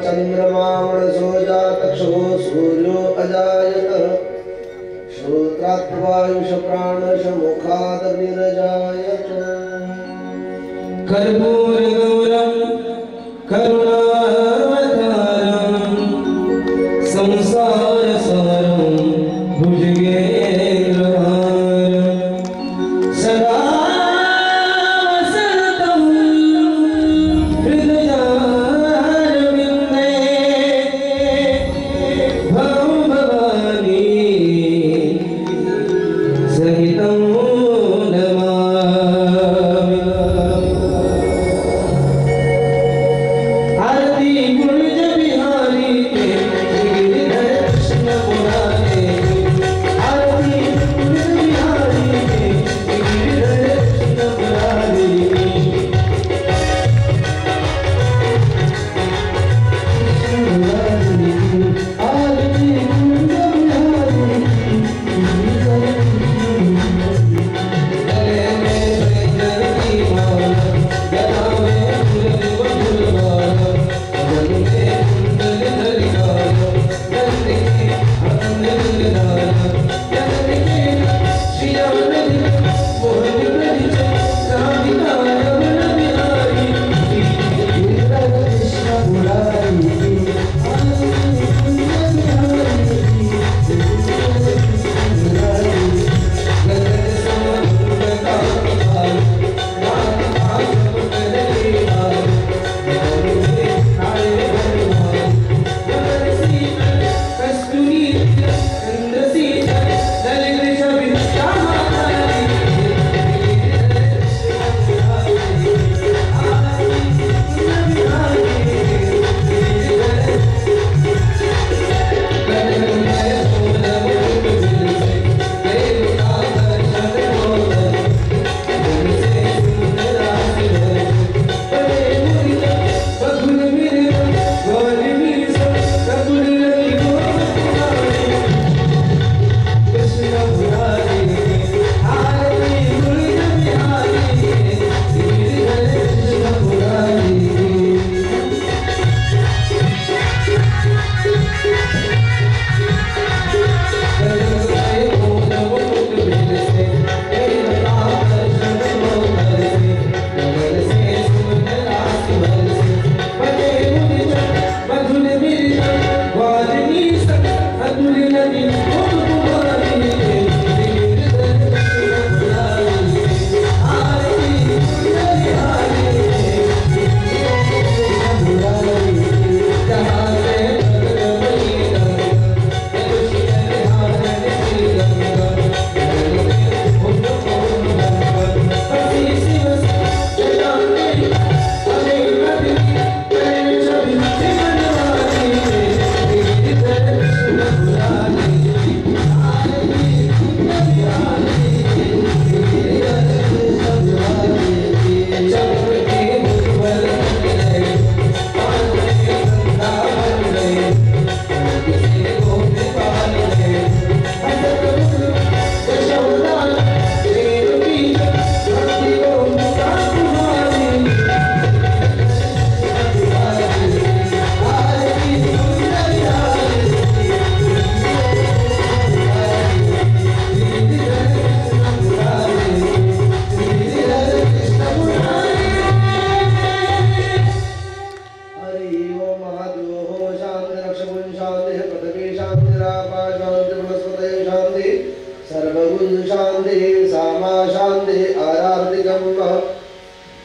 चंद्रमा मनसो जातक्षो सूर्यो अजायत श्रोत्रात्वायुष प्राणश मुखादनिरजायत कर्पूर गौरम करुणावतारम संसार सारम भुजगेन्द्रहारम सदा वसंतं हृदयारविंदे भवं भवानी सहितं नमामि। आरती गुंज बिहारी के गिरिधर कृष्ण मुरारी, आरती गुंज बिहारी के गिरिधर कृष्ण मुरारी, आरती गुंज बिहारी गले में बैजर की माला, गला में फूल फूलवाला, गल में कुंडल धरिवाला, गले में आनंद लाला, गले में श्री राम मोहन परिचय राधिका रमण बिहारी, गिरिधर कृष्ण मुरारी, आरती गुंज बिहारी गले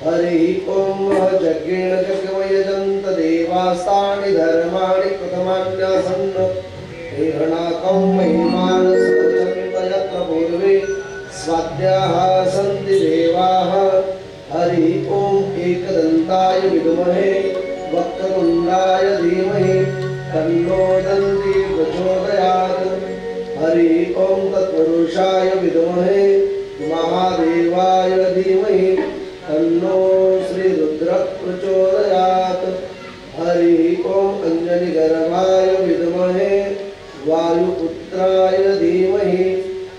हरि ओम यज्ञेन जगमयजन्त देवास्तानि धर्माणि प्रथमान्यासन् हिरणाकं महिमान सचन्त यत्र पूर्वे स्वाद्याः सन्ति देवाः। हरि ओम एकदन्ताय विद्महे वक्रतुण्डाय धीमहि तन्नो दन्ति प्रचोदयात्। हरि ओम तत्पुरुषाय विद्महे महादेवाय धीमहि तन्नो श्री रुद्र प्रचोदयात्। हरि ओम अंजनिगर्भाय विद्महे वायुपुत्राय धीमहि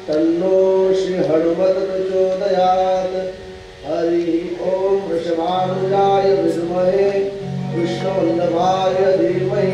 तन्नो श्री हनुमत प्रचोदयात्। हरि ओम वृषभानुजाय विद्महे कृष्णवल्लभाय धीमहि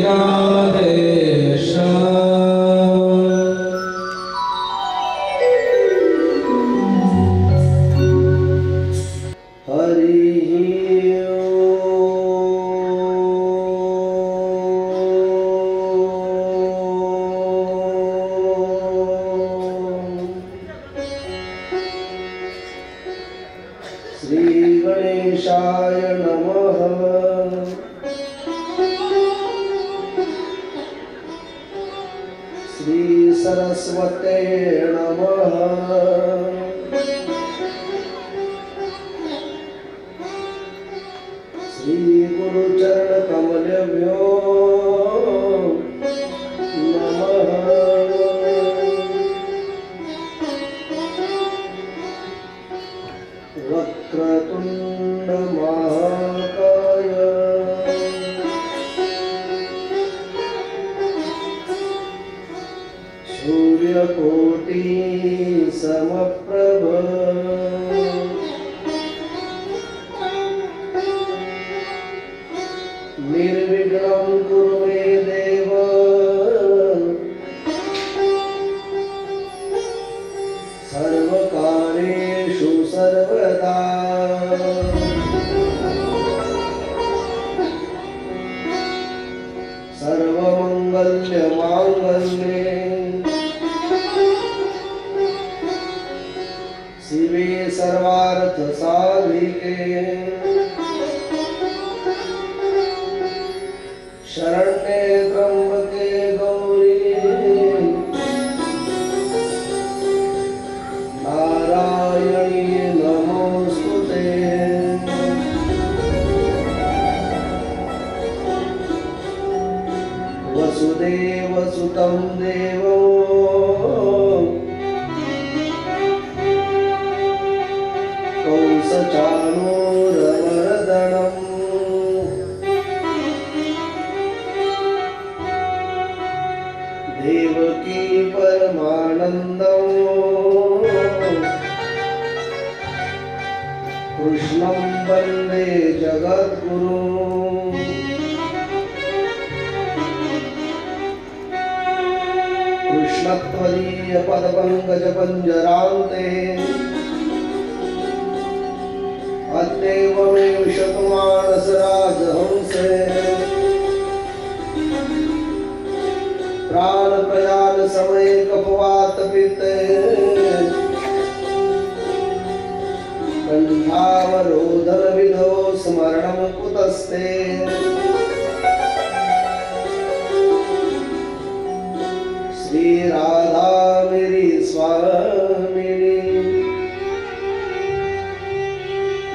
राधे सरस्वते नमः। श्री गुरु चरण कमलभ्यो नमः। वक्रतुंड महाकाय सूर्यकोटि समप्रभ निर्विघ्नं कुरु मे देव सर्वकार्येषु सर्वदा। सर्वमंगल्यमांगल्ये शिवे सर्वार्थ साधिके शरण्ये त्र्यंबके गौरी नारायणी नमोस्तुते। वसुदेव सुतं देवो कंसचाणूरमर्दनम् देवकी परमानन्दम् कृष्णं वन्दे जगद्गुरुम्। कृष्णत्वदीय पदपङ्कज पञ्जरान्ते अद्यैव मे विशतमानसराजहंसे प्राणप्रयाण समये कपवातपिते कण्ठावरोधनविधौ स्मरणं कुतस्ते। श्री राधा मेरी स्वामिनी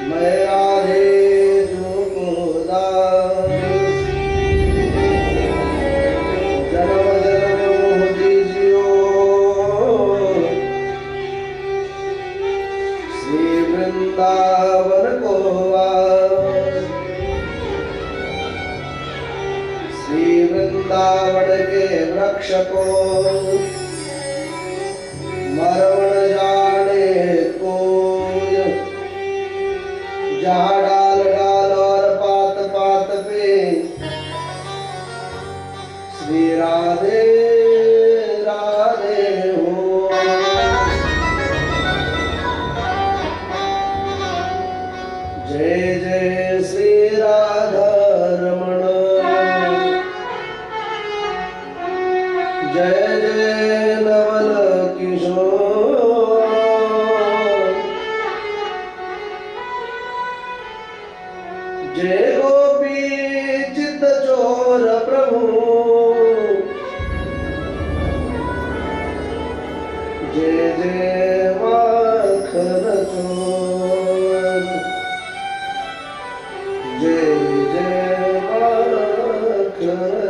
मैं राधे तुमको दास जन्म जन्म मोह दीजियो श्री वृंदावन को वास। श्री वृंदावन के वृक्ष को मरवण जाने को जहाँ डाल डाल और पात पात पे श्री राधे राधे हो। जय जय श्री राधा रमण जय जय नवल किशोर जय गोपी चित्त चोर प्रभु जय जय माखन चोर जय जय माखन चोर।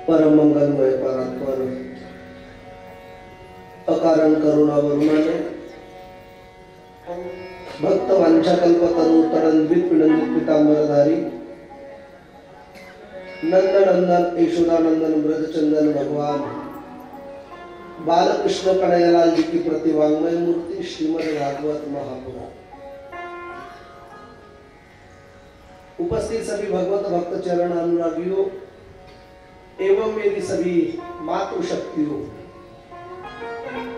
परम मंगलमय परात्पर अकारण करुणा वरुणाने भक्त वांछा कल्पतरु तड़ंद्वित पिंडित पीतांबरधारी नंदनंदन यशोदानंदन ब्रजचंदन भगवान बालकृष्ण कन्हैयालाल जी की प्रतिवांगमय मूर्ति श्रीमद् भागवत महापुराण। उपस्थित सभी भगवत भक्त चरण अनुरागियों एवं मेरी सभी मातृशक्तियों,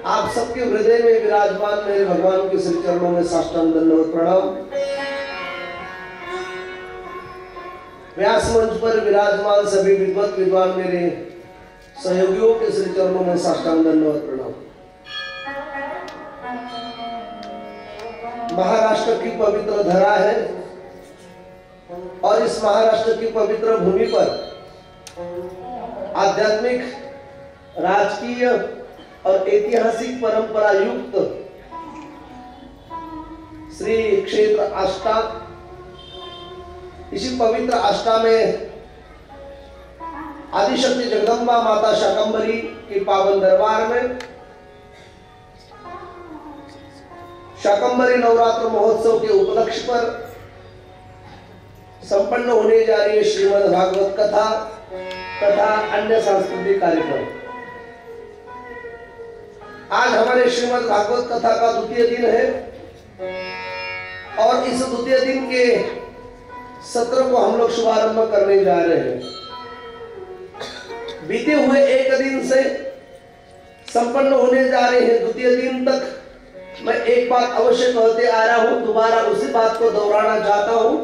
आप सबके हृदय में विराजमान मेरे भगवान के श्री चरणों में साष्टांग दंडवत प्रणाम। व्यास मंच पर विराजमान सभी विद्वत विद्वान मेरे सहयोगियों के श्री चरणों में साष्टांग दंडवत प्रणाम। महाराष्ट्र की पवित्र धरा है और इस महाराष्ट्र की पवित्र भूमि पर आध्यात्मिक, राजकीय और ऐतिहासिक परंपरा युक्त श्री क्षेत्र आष्टा, इसी पवित्र आष्टा में आदिशक्ति जगदम्बा माता शाकंभरी के पावन दरबार में शाकंभरी नवरात्र महोत्सव के उपलक्ष्य पर संपन्न होने जा रही है श्रीमद् भागवत कथा तथा अन्य सांस्कृतिक कार्यक्रम। आज हमारे श्रीमद् भागवत कथा का द्वितीय दिन है और इस द्वितीय दिन के सत्र को हम लोग शुभारंभ करने जा रहे हैं। बीते हुए एक दिन से संपन्न होने जा रहे हैं द्वितीय दिन तक मैं एक बात अवश्य कहते आ रहा हूं, दोबारा उसी बात को दोहराना चाहता हूं।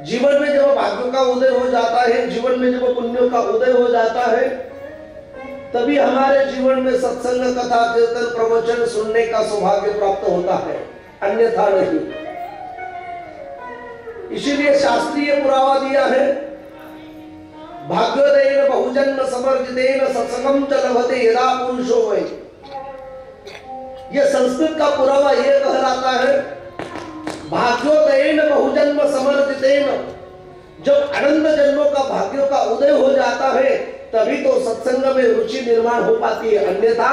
जीवन में जब भाग्यों का उदय हो जाता है, जीवन में जब पुण्यों का उदय हो जाता है, तभी हमारे जीवन में सत्संग, कथा, कीर्तन, प्रवचन सुनने का सौभाग्य प्राप्त होता है, अन्यथा नहीं। इसीलिए शास्त्रीय पुरावा दिया है, भाग्योदयेन बहुजन्म समर्जितेन सत्संगम च लभते यदा पुरुषो वै। यह संस्कृत का पुरावा यह कहलाता है, भाग्योदयेन बहुजन्म समर्जितेन, जब अनंत जन्मों का भाग्यों का उदय हो जाता है तभी तो सत्संग में रुचि निर्माण हो पाती है, अन्यथा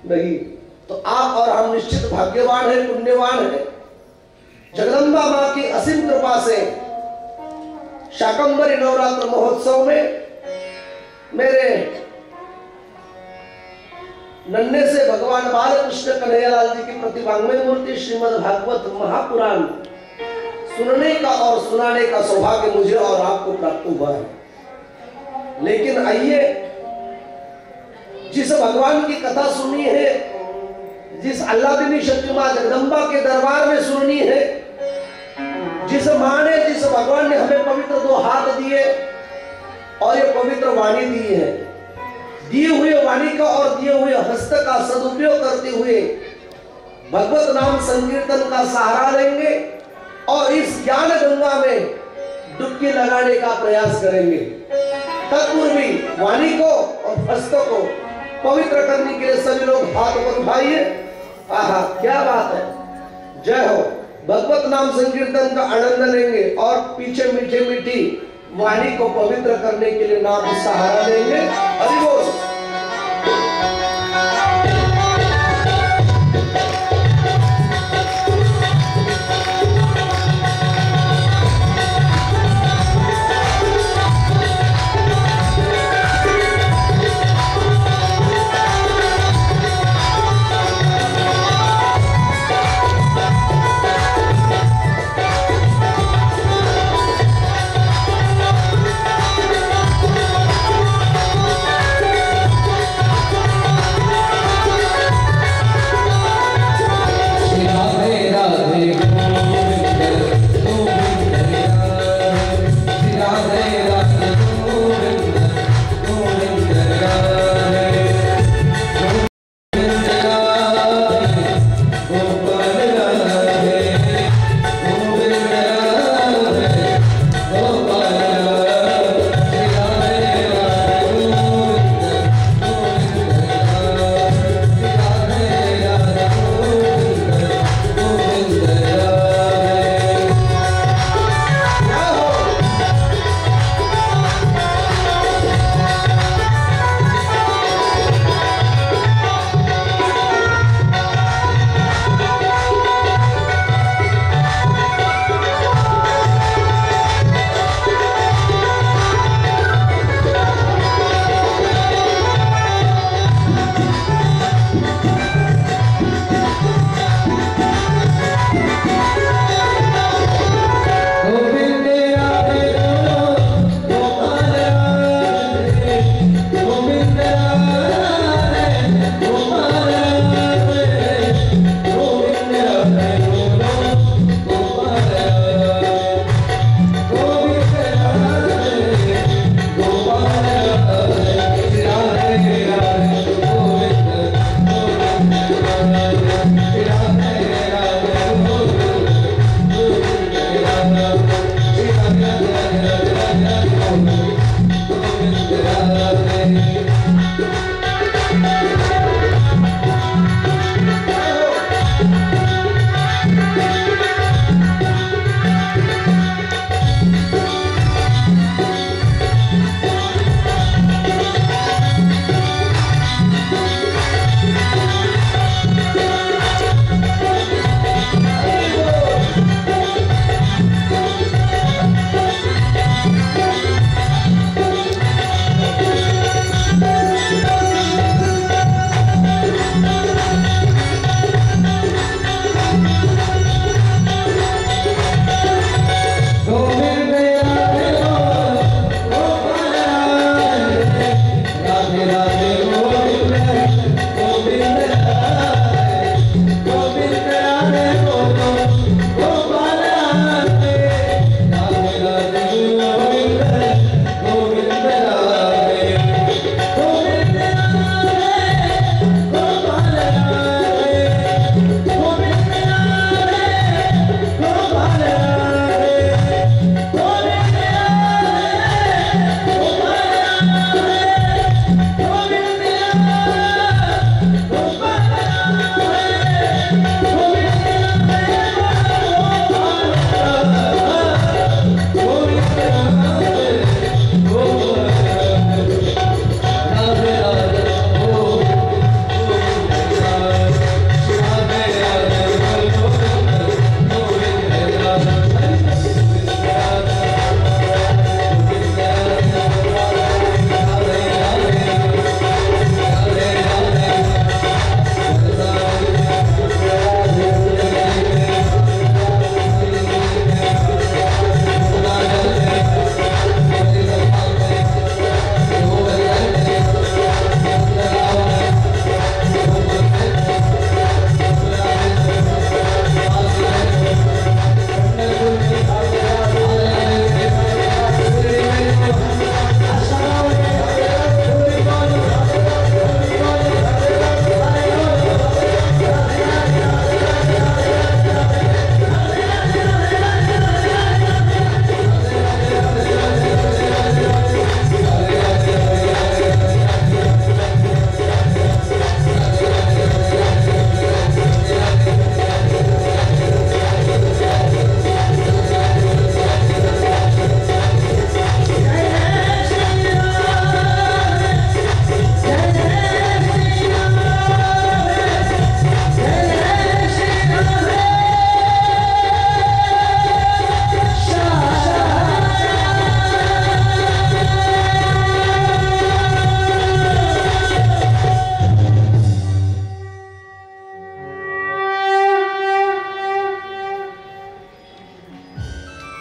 नहीं। तो आप और हम निश्चित भाग्यवान हैं, पुण्यवान हैं। जगदम्बा मां की असीम कृपा से शाकंभरी नवरात्र महोत्सव में मेरे नन्हे से भगवान बालकृष्ण कन्हैयालाल जी की प्रतिवांगमय मूर्ति श्रीमद् भागवत महापुराण सुनने का और सुनाने का सौभाग्य मुझे और आपको प्राप्त हुआ है। लेकिन आइए, जिस भगवान की कथा सुनी है, जिस अल्लादिनी शक्ति मां जगदम्बा के दरबार में सुननी है, जिस मां ने, जिस भगवान ने हमें पवित्र दो हाथ दिए और ये पवित्र वाणी दी है, दिए हुए वाणी का और दिए हुए हस्त का सदुपयोग करते हुए भगवत नाम संकीर्तन का सहारा लेंगे और इस ज्ञान गंगा में डुबकी लगाने का प्रयास करेंगे। तत्पूर्वी वाणी को और हस्त को पवित्र करने के लिए सभी लोग हाथ ऊपर उठाइए। आहा, क्या बात है, जय हो। भगवत नाम संकीर्तन का आनंद लेंगे और पीछे मीठे मीठी वाणी को पवित्र करने के लिए नाम सहारा लेंगे। हरि बोल।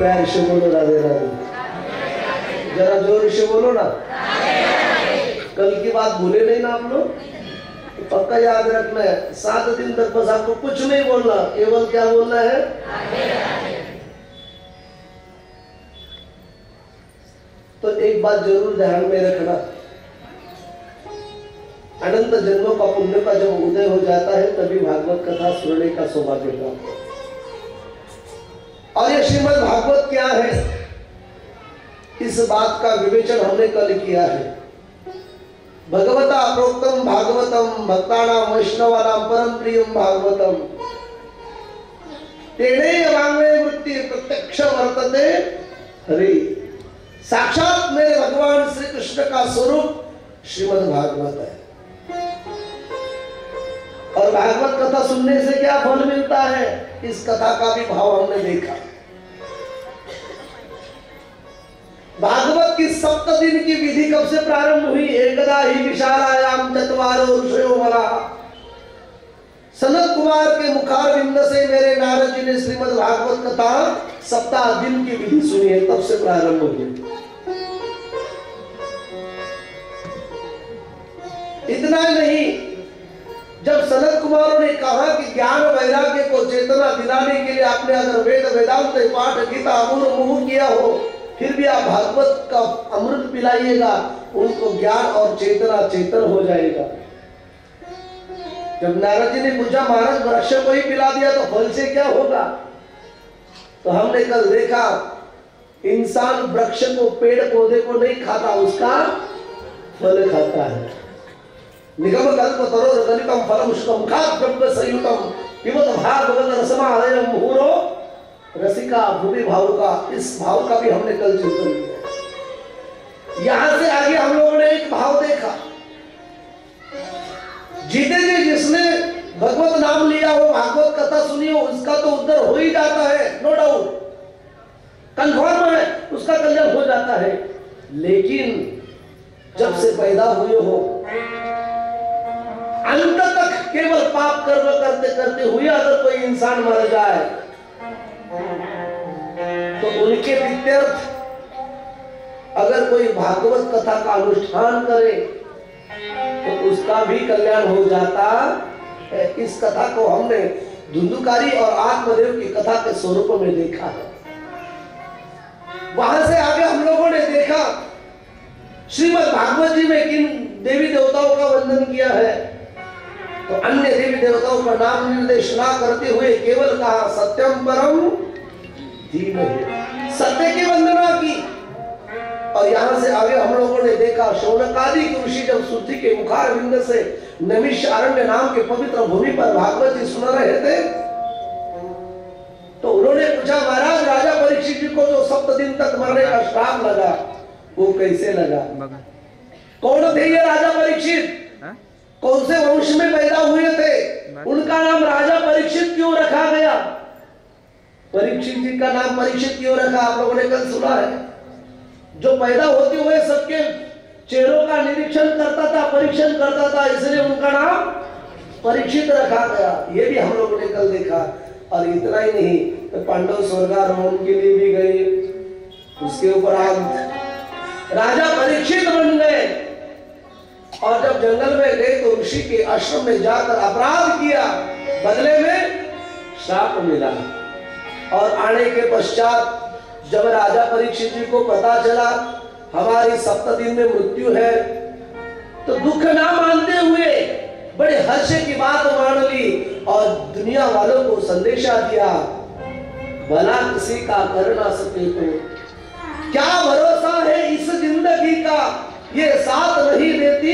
प्यार से बोलो राधे राधे, जरा जोर से बोलो ना। कल की बात भूले नहीं ना आप लोग, पक्का याद रखना है। 7 दिन तक बस आपको कुछ नहीं बोलना, केवल क्या बोलना है, तो एक बात जरूर ध्यान में रखना, अनंत जन्मों का पुण्य का जब उदय हो जाता है तभी भागवत कथा सुनने का सौभाग्य प्राप्त होता है। और ये श्रीमद् भागवत क्या है, इस बात का विवेचन हमने कल किया है। भगवता प्रोक्तम भागवतम भक्तानां वैष्णवानां परम प्रियम भागवतम तेने वांग्मय वृत्ति प्रत्यक्ष वर्तते हरि। साक्षात मेरे भगवान श्री कृष्ण का स्वरूप श्रीमद् भागवत है। और भागवत कथा सुनने से क्या फल मिलता है, इस कथा का भी भाव हमने देखा। भागवत की 7 दिन की विधि कब से प्रारंभ हुई, एकदा ही विशालायाम चत्वारो ऋषयो मलाः। सनत कुमार के मुखारविंद से मेरे नारद जी ने श्रीमद् भागवत कथा 7 दिन की विधि सुनी है, तब से प्रारंभ हुई। इतना नहीं, जब सनत कुमारों ने कहा कि ज्ञान वैराग्य को चेतना दिलाने के लिए आपने अगर वेद वेदांत पाठ गीता अमूर मुहूर्त किया हो, फिर भी आप भागवत का अमृत पिलाइएगा, उनको ज्ञान और चेतना चेतन हो जाएगा। जब नारद जी ने पूछा महाराज वृक्ष को ही पिला दिया तो फल से क्या होगा, तो हमने कल देखा इंसान वृक्ष को पेड़ पौधे को नहीं खाता, उसका फल खाता है। निगम कल्पतरो गलितम फलम शुकम खाद ब्रह्म संयुतम पिबत भागवत रसमालयम मुहुरो रसिका भूमि भाव का, इस भाव का भी हमने कल चिंतन किया। यहां से आगे हम लोगों ने एक भाव देखा, जीते जी जिसने भगवत नाम लिया हो, भागवत कथा सुनी हो, उसका तो उद्धार हो ही जाता है, नो डाउट, कंफर्म है, उसका कल्याण हो जाता है। लेकिन जब से पैदा हुए हो अंत तक केवल पाप कर्म करते करते हुए अगर कोई इंसान मर जाए तो उनके वित्यर्थ अगर कोई भागवत कथा का अनुष्ठान करे तो उसका भी कल्याण हो जाता है। इस कथा को हमने धुंधुकारी और आत्मदेव की कथा के स्वरूप में देखा है। वहां से आगे हम लोगों ने देखा श्रीमद् भागवत जी में किन देवी देवताओं का वंदन किया है, तो अन्य देवी देवताओं का नाम निर्देश ना करते हुए केवल कहा सत्यम परम धीमहि, सत्य की वंदना की। और यहां से आगे हम लोगों ने देखा शौनकादि ऋषि जब सूर्य के मुखारविंद से नैमिषारण्य नाम के पवित्र भूमि पर भागवत जी सुना रहे थे, तो उन्होंने पूछा महाराज राजा परीक्षित जी को जो 7 दिन तक मरने का श्राप लगा वो कैसे लगा, कौन थे ये राजा परीक्षित, कौन से वंश में पैदा हुए थे, उनका नाम राजा परीक्षित क्यों रखा गया, परीक्षित जी का नाम परीक्षित क्यों रखा, आप लोगों ने कल सुना है। जो पैदा होते हुए सबके चेहरों का निरीक्षण करता था, परीक्षण करता था, इसलिए उनका नाम परीक्षित रखा गया, ये भी हम लोगों ने कल देखा। और इतना ही नहीं, तो पांडव स्वर्गारोहण के लिए भी गए, उसके उपरांत राजा परीक्षित बन गए। और जब जंगल में गए तो ऋषि के आश्रम में जाकर अपराध किया, बदले में श्राप मिला। और आने के पश्चात जब राजा परीक्षित जी को पता चला हमारी 7 दिन में मृत्यु है, तो दुख ना मानते हुए बड़े हर्ष की बात मान ली और दुनिया वालों को संदेशा दिया, भला किसी का कर ना सके तो क्या भरोसा है इस जिंदगी का, ये साथ नहीं देती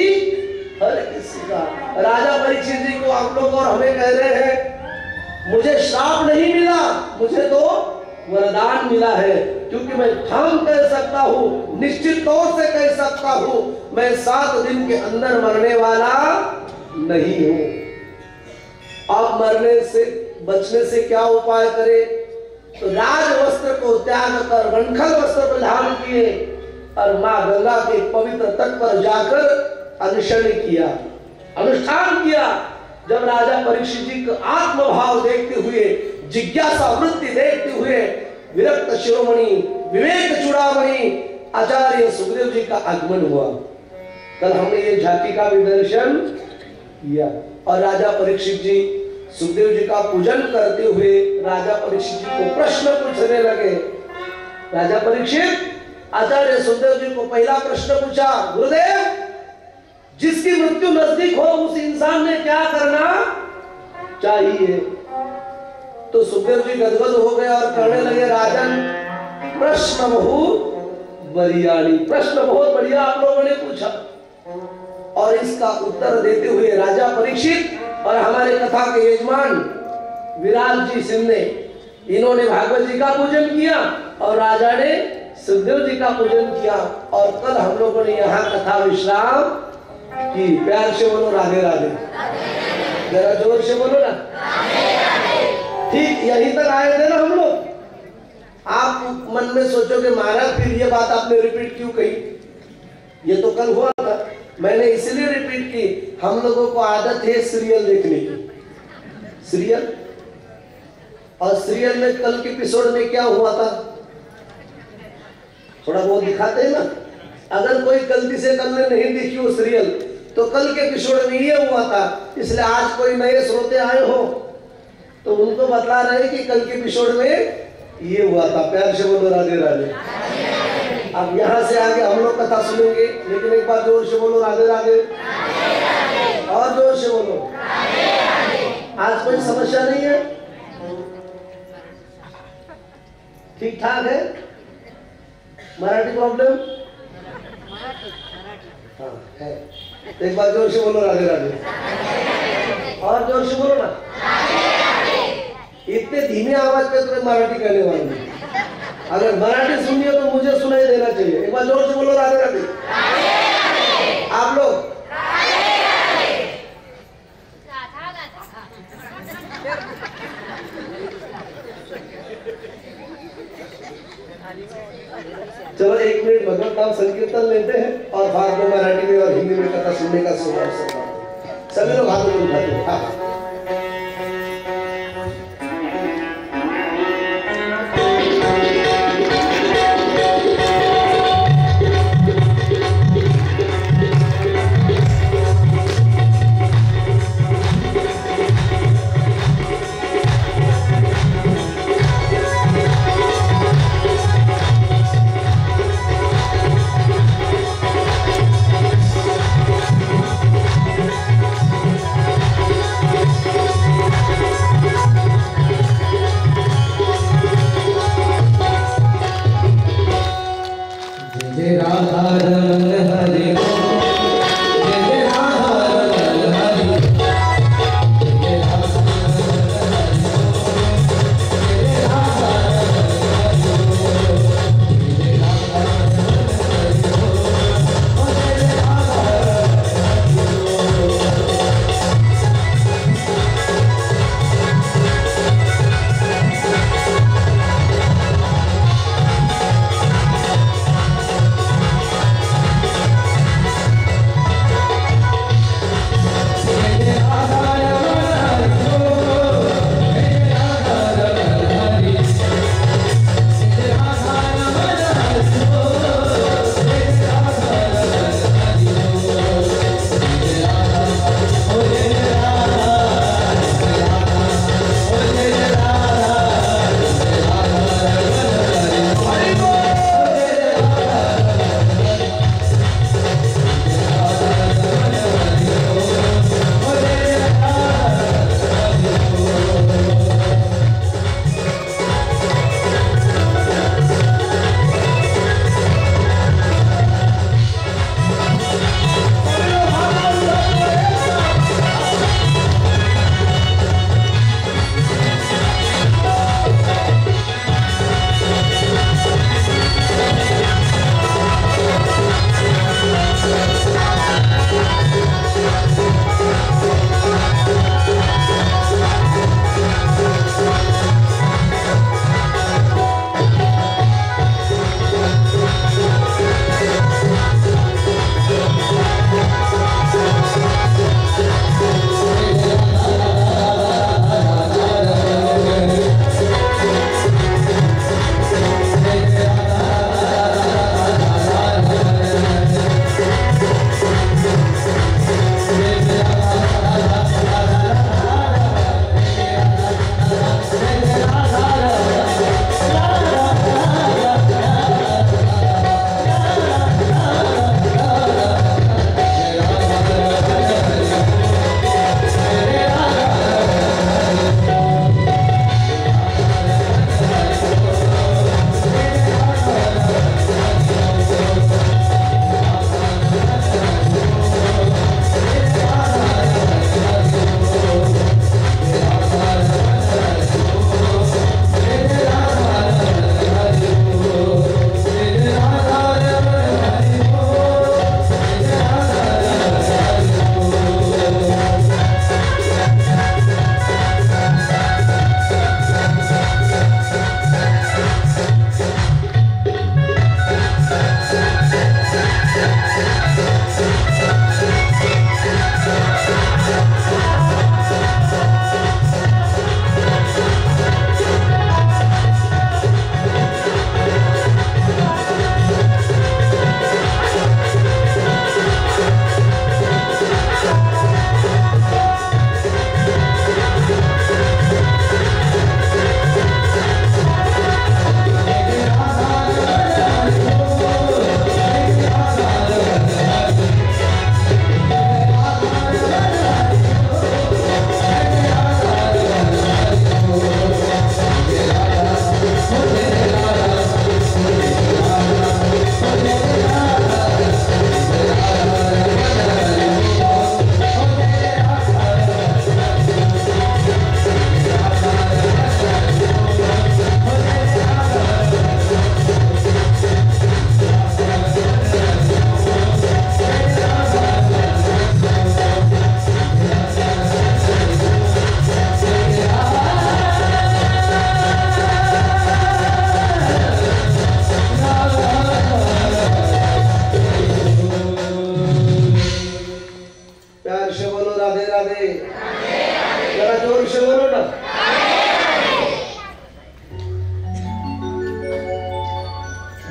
हर किसी का। राजा परीक्षित जी को आप लोग और हमें कह रहे हैं मुझे श्राप नहीं मिला, मुझे तो वरदान मिला है, क्योंकि मैं ठाम कह सकता हूं, निश्चित तौर से कह सकता हूं, मैं 7 दिन के अंदर मरने वाला नहीं हूं। अब मरने से बचने से क्या उपाय करें, तो राज वस्त्र को त्याग कर वनखल वस्त्र परिधान किए और मां गंगा के पवित्र तट पर जाकर अनुष्ठान किया, अनुष्ठान किया। जब राजा परीक्षित जी को आत्मभाव देखते हुए, जिज्ञासा वृत्ति देखते हुए विरक्त शिरोमणि विवेक चूड़ामणि आचार्य सुखदेव जी का आगमन हुआ। कल हमने ये झांकी का भी दर्शन किया और राजा परीक्षित जी सुखदेव जी का पूजन करते हुए राजा परीक्षित जी को प्रश्न पूछने लगे। राजा परीक्षित आचार्य सुखदेव जी को पहला प्रश्न पूछा, गुरुदेव जिसकी मृत्यु नजदीक हो उस इंसान ने क्या करना चाहिए? तो सुखदेव जी गदगद हो गए और कहने लगे, राजन प्रश्न बहुत बरियानी, प्रश्न बहुत बढ़िया आप लोगों ने पूछा। और इसका उत्तर देते हुए राजा परीक्षित और हमारे कथा के यजमान विराज जी सिंह ने, इन्होंने भागवत जी का पूजन किया और राजा ने सुखदेव जी का पूजन किया। और कल हम लोगों ने यहाँ कथा विश्राम की। प्यार से बोलो राधे राधे, जरा जोर से बोलो ना। ठीक यहीं तक आए थे ना हम लोग। आप मन में सोचोगे महाराज फिर ये बात आपने रिपीट क्यों कही? ये तो कल हुआ था, मैंने इसलिए रिपीट की, हम लोगों को आदत है सीरियल देखने की। सीरियल, और सीरियल में कल के एपिसोड में क्या हुआ था थोड़ा बहुत दिखाते हैं ना। अगर कोई गलती से कल ने नहीं देखी वो सीरियल तो कल के एपिसोड में ये हुआ था। इसलिए आज कोई नए श्रोते आए हो तो उनको बता रहे कि कल के एपिसोड में ये हुआ था। प्यार से बोलो राधे राधे। अब यहाँ से आगे हम लोग कथा सुनेंगे, लेकिन एक बार जोर से बोलो राधे राधे, और जोर से बोलो। आज कोई समस्या नहीं है, ठीक ठाक है। मराठी प्रॉब्लम हाँ है। एक बार जोर से बोलो राधे राधे, और जोर से बोलो ना। इतने धीमे आवाज पे तुम्हें मराठी कहने वाले नहीं। अगर मराठी सुननी हो तो मुझे सुनाई देना चाहिए। एक बार जोर से बोलो राधे राधे। आप लोग चलो 1 मिनट भगवत नाम संकीर्तन लेते हैं और बाद में मराठी में और हिंदी में कथा सुनने का सभी लोग हाथ में उठाते हैं।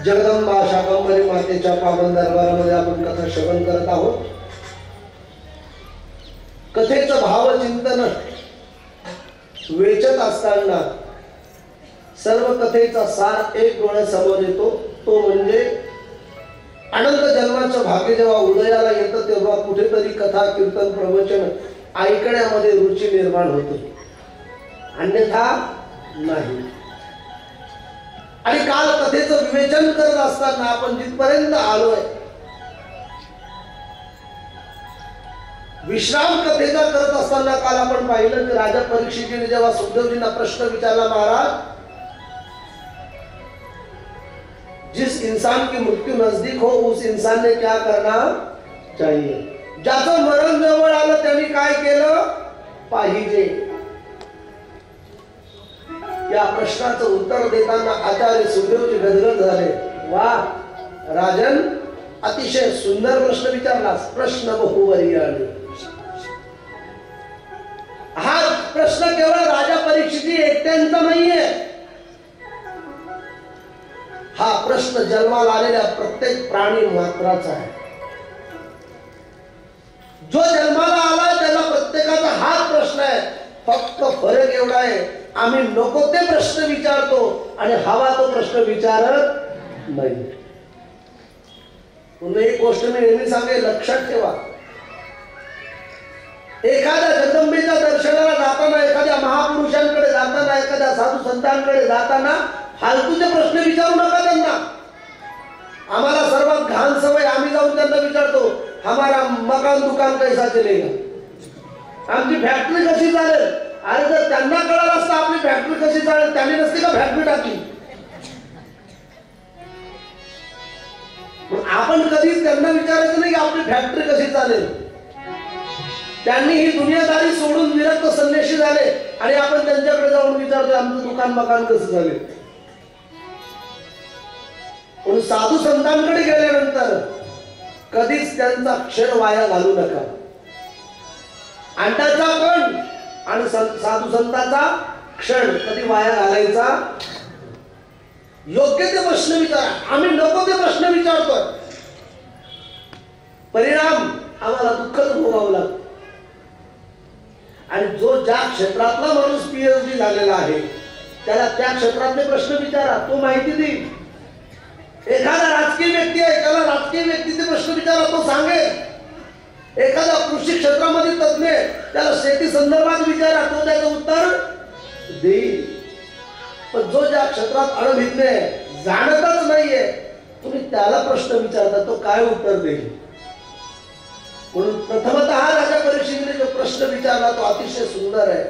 जगदंबा शाकंभरी मातेच्या पावन दरबारामध्ये आपण कथा श्रवण करत आहोत. कथेचं भावचिंतन वेचत असताना सर्व कथेचा सार एक डोळ्यासमोर येतो. तो म्हणजे अनंत जन्माचं भाग्य जेव्हा उदयाला येतं तेव्हा कुठेतरी कथा कीर्तन प्रवचन ऐकण्यामध्ये रुची निर्माण होते, अन्यथा नाही. आणि काल कथेचं विवेचन करत असताना आपण जिथपर्यंत आलोय, विश्राम कथेचा करत असताना काल आपण पाहिलं की राजा परीक्षितजीने जेव्हा सुखदेवजींना प्रश्न विचारला, महाराज जिस इंसान की मृत्यु नजदीक हो उस इंसान ने क्या करना चाहिए, ज्याचं मरण जवळ आलं त्यांनी काय केलं पाहिजे. या प्रश्नाचं उत्तर देताना आचार्य सुखदेवजी गदगद झाले. वा राजन, अतिशय सुंदर प्रश्न विचारलास, प्रश्न बहुवर्याने. हा प्रश्न केवळ राजा परीक्षित एकट्यांचा नाहीये, हा प्रश्न जन्माला आलेल्या प्रत्येक प्राणी मात्राचा आहे. जो जन्माला आला त्याला प्रत्येकाचा हाच प्रश्न आहे. फक्त फरक एवढा आहे, आम्ही नको ते प्रश्न विचारतो आणि हवा तो प्रश्न विचारत नाही. पुन्हा एक गोष्ट मी नेहमी सांगेन, लक्षात ठेवा, एखाद्या जगदंबेच्या दर्शनाला जाताना, एखाद्या महापुरुषांकडे जाताना, एखाद्या साधू संतांकडे जाताना फालतूचे प्रश्न विचारू नका त्यांना. आम्हाला सर्वात घाण सवय, आम्ही जाऊन त्यांना विचारतो हमारा मकान दुकान कैसा चलेगा, आमची फॅक्टरी कशी चालेल. अरे जर त्यांना कळलं असतं आपली फॅक्टरी कशी चालेल, त्यांनी नसती का फॅक्टरी टाकली. आपण कधीच त्यांना विचारायचं नाही की आपली फॅक्टरी कशी चालेल. त्यांनी ही दुनियादारी सोडून विरक्त संन्यासी झाले आणि आपण त्यांच्याकडे जाऊन विचारतो आमचं दुकान मकान कसं झाले. पण साधू संतांकडे गेल्यानंतर कधीच त्यांचा क्षण वाया घालू नका. अंडाचा पण आणि साधू संतांचा क्षण कधी वाया घालायचा. योग्य ते प्रश्न विचारा. आम्ही नको ते प्रश्न विचारतोय, परिणाम आम्हाला दुःखच भोगावं लागतं. आणि जो ज्या क्षेत्रातला माणूस PhD झालेला आहे त्याला त्या क्षेत्रातले प्रश्न विचारा, तो माहिती देईल. एखादा राजकीय व्यक्ती आहे, त्याला राजकीय व्यक्तीचे प्रश्न विचारा, तो सांगेल. एखादा कृषी क्षेत्रामध्ये तज्ञ, त्याला शेती संदर्भात विचारा, तो त्याचं उत्तर देईल. पण जो ज्या क्षेत्रात अनभिज्ञ आहे, जाणतच नाहीये, तुम्ही त्याला प्रश्न विचारता, तो काय उत्तर देईल. म्हणून प्रथमतः राजा परीक्षितने जो प्रश्न विचारला तो अतिशय सुंदर आहे.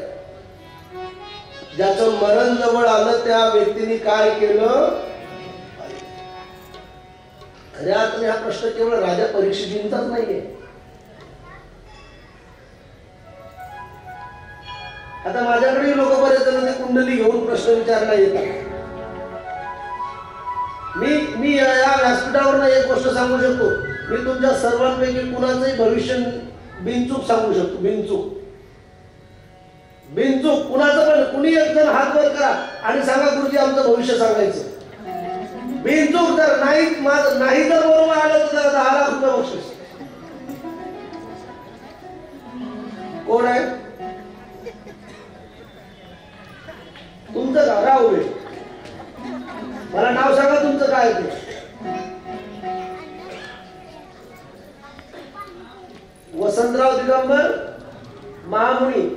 ज्याचं मरण जवळ आलं त्या व्यक्तीने काय केलं. खऱ्या अर्थाने हा प्रश्न केवळ राजा परीक्षितींचाच नाहीये. आता माझ्याकडे लोक बरेच जण कुंडली घेऊन प्रश्न विचारला येतात. मी या व्यासपीठावर एक गोष्ट सांगू शकतो, मी तुमच्या सर्वांपैकी कुणाचंही भविष्य बिनचूक सांगू शकतो. बिनचूक कुणाचं पण, कुणी एक जण हात वर करा आणि सांगा गुरुजी आमचं भविष्य सांगायचं. बिनचूक जर नाही जर बरोबर आलं तर 10 लाख रुपये बक्षीस. कोण आहे तुमचं का राहू दे, मला नाव सांगा तुमचं काय ते. वसंतराव दिगंबर महामुनी.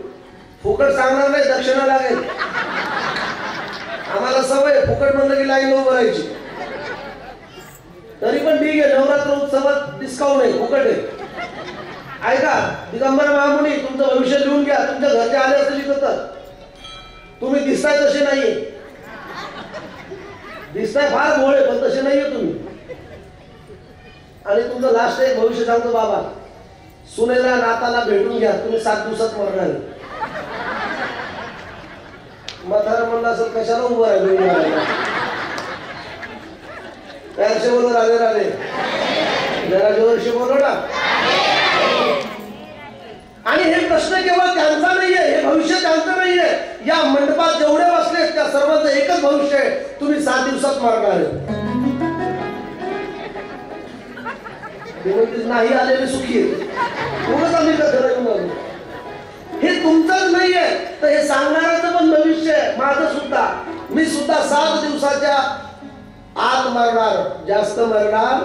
फुकट सांगणार नाही, दक्षिणा लागेल. आम्हाला सवय फुकट म्हणलं की लाईन उभं राहायची. तरी पण ठीक आहे, नवरात्र उत्सवात डिस्काउंट आहे, फुकट आहे. ऐका दिगंबर महामुनी, तुमचं भविष्य लिहून घ्या. तुमच्या घरचे आले असं लिहितात, तुम्ही दिसताय तसे नाहीये. दिसताय फार भोळे पण तसे नाहीये तुम्ही. आणि तुमचं लास्ट एक भविष्य सांगतो, बाबा सुनेला नाताला भेटून घ्या, तुम्ही 7 दिवसात मरणार. म्हातारा म्हणलं असं कशाला उभं राहिलो. काय बोलो राधे राधे, जरा जोरशी बोलो ना. आणि हे प्रश्न केवळ त्यांचा नाहीये, हे भविष्य त्यांचं नाहीये. या मंडपात जेवढे बसले त्या सर्वांचं एकच भविष्य आहे, तुम्ही 7 दिवसात मरणार आहे. म्हणते नाही आलेले सुखी आहे. उगाच आम्ही कधी हे तुमचंच नाहीये, तर हे सांगणाऱ्याचं पण भविष्य आहे, माझं सुद्धा. मी सुद्धा 7 दिवसाच्या आत मरणार, जास्त मरणार.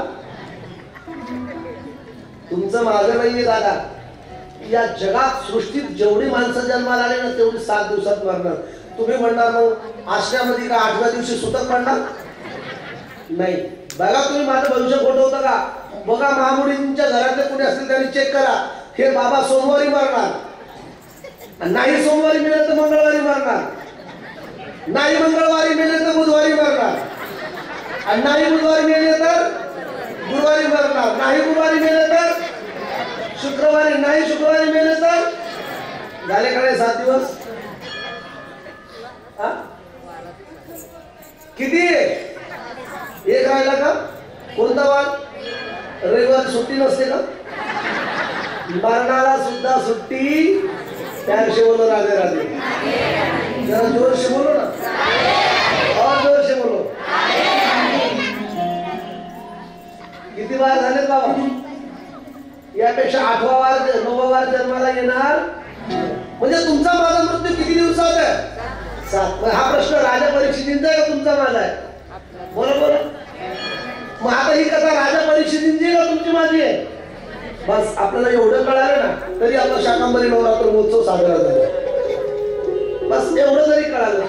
तुमचं माझं नाहीये दादा. या जगात सृष्टीत जेवढी माणसं जन्माला आली ना तेवढी 7 दिवसात मरणार. तुम्ही म्हणणार मग आश्रयामध्ये का 8व्या दिवशी सुतक पडणार नाही. बघा तुम्ही माझं भविष्य खोटं होतं का? बघा महामुडींच्या घरातले कोणी असतील त्यांनी चेक करा. हे बाबा सोमवारी मरणार, नाही सोमवारी मिळेल तर मंगळवारी मरणार, नाही मंगळवारी मिळेल तर बुधवारी मरणार, आणि नाही बुधवारी मिळेल तर गुरुवारी मरणार, नाही गुरुवारी मिळेल तर शुक्रवारी, नाही शुक्रवारी मिळेल तर झाले का नाही 7 दिवस? किती? एक राहिला का? कोणता वार? रविवारी सुट्टी नसते का? मरणाला सुद्धा सुट्टी. त्याविषयी बोलो राधे राधे. जरा जोर से बोलो ना, और जोर से बोलो. किती वार झाले बाबा? यापेक्षा 8वा वार 9वा वार जन्माला येणार. म्हणजे तुमचा माझा मृत्यू किती दिवसात आहे? 7. हा प्रश्न राजा परीक्षितींचा आहे का तुमचा माझा आहे? बोला बोला. मग आता ही कथा राजा परीक्षितींची का तुमची माझी आहे? बस आपल्याला एवढं कळालं ना तरी आपला शाकंभरी नवरात्र महोत्सव साजरा झाला. बस एवढं जरी कळालं.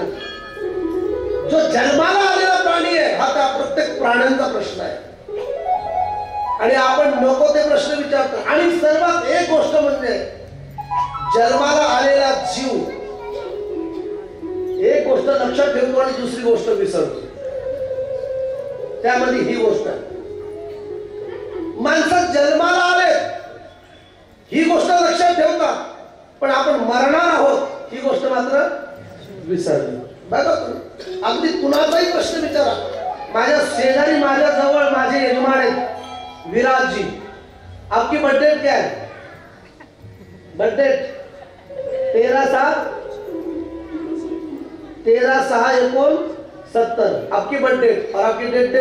जो जन्माला आलेला प्राणी आहे हा त्या प्रत्येक प्राण्यांचा प्रश्न आहे, आणि आपण नको ते प्रश्न विचारतो. आणि सर्वात एक गोष्ट म्हणजे जन्माला आलेला जीव एक गोष्ट लक्षात ठेवतो आणि दुसरी गोष्ट विसरतो. त्यामध्ये ही गोष्ट आहे, माणसं जन्माला आले ही गोष्ट लक्षात ठेवतात, पण आपण मरणार आहोत ही गोष्ट मात्र विसरली. बघा तुम्ही अगदी कुणाचाही प्रश्न विचारा. माझ्या शेजारी माझ्या जवळ माझे यजमान आहेत विराज जी. आपकी बर्थडे क्या है? बर्थडे 13/6/1970. आपकी बर्थडे और आपकी डेट?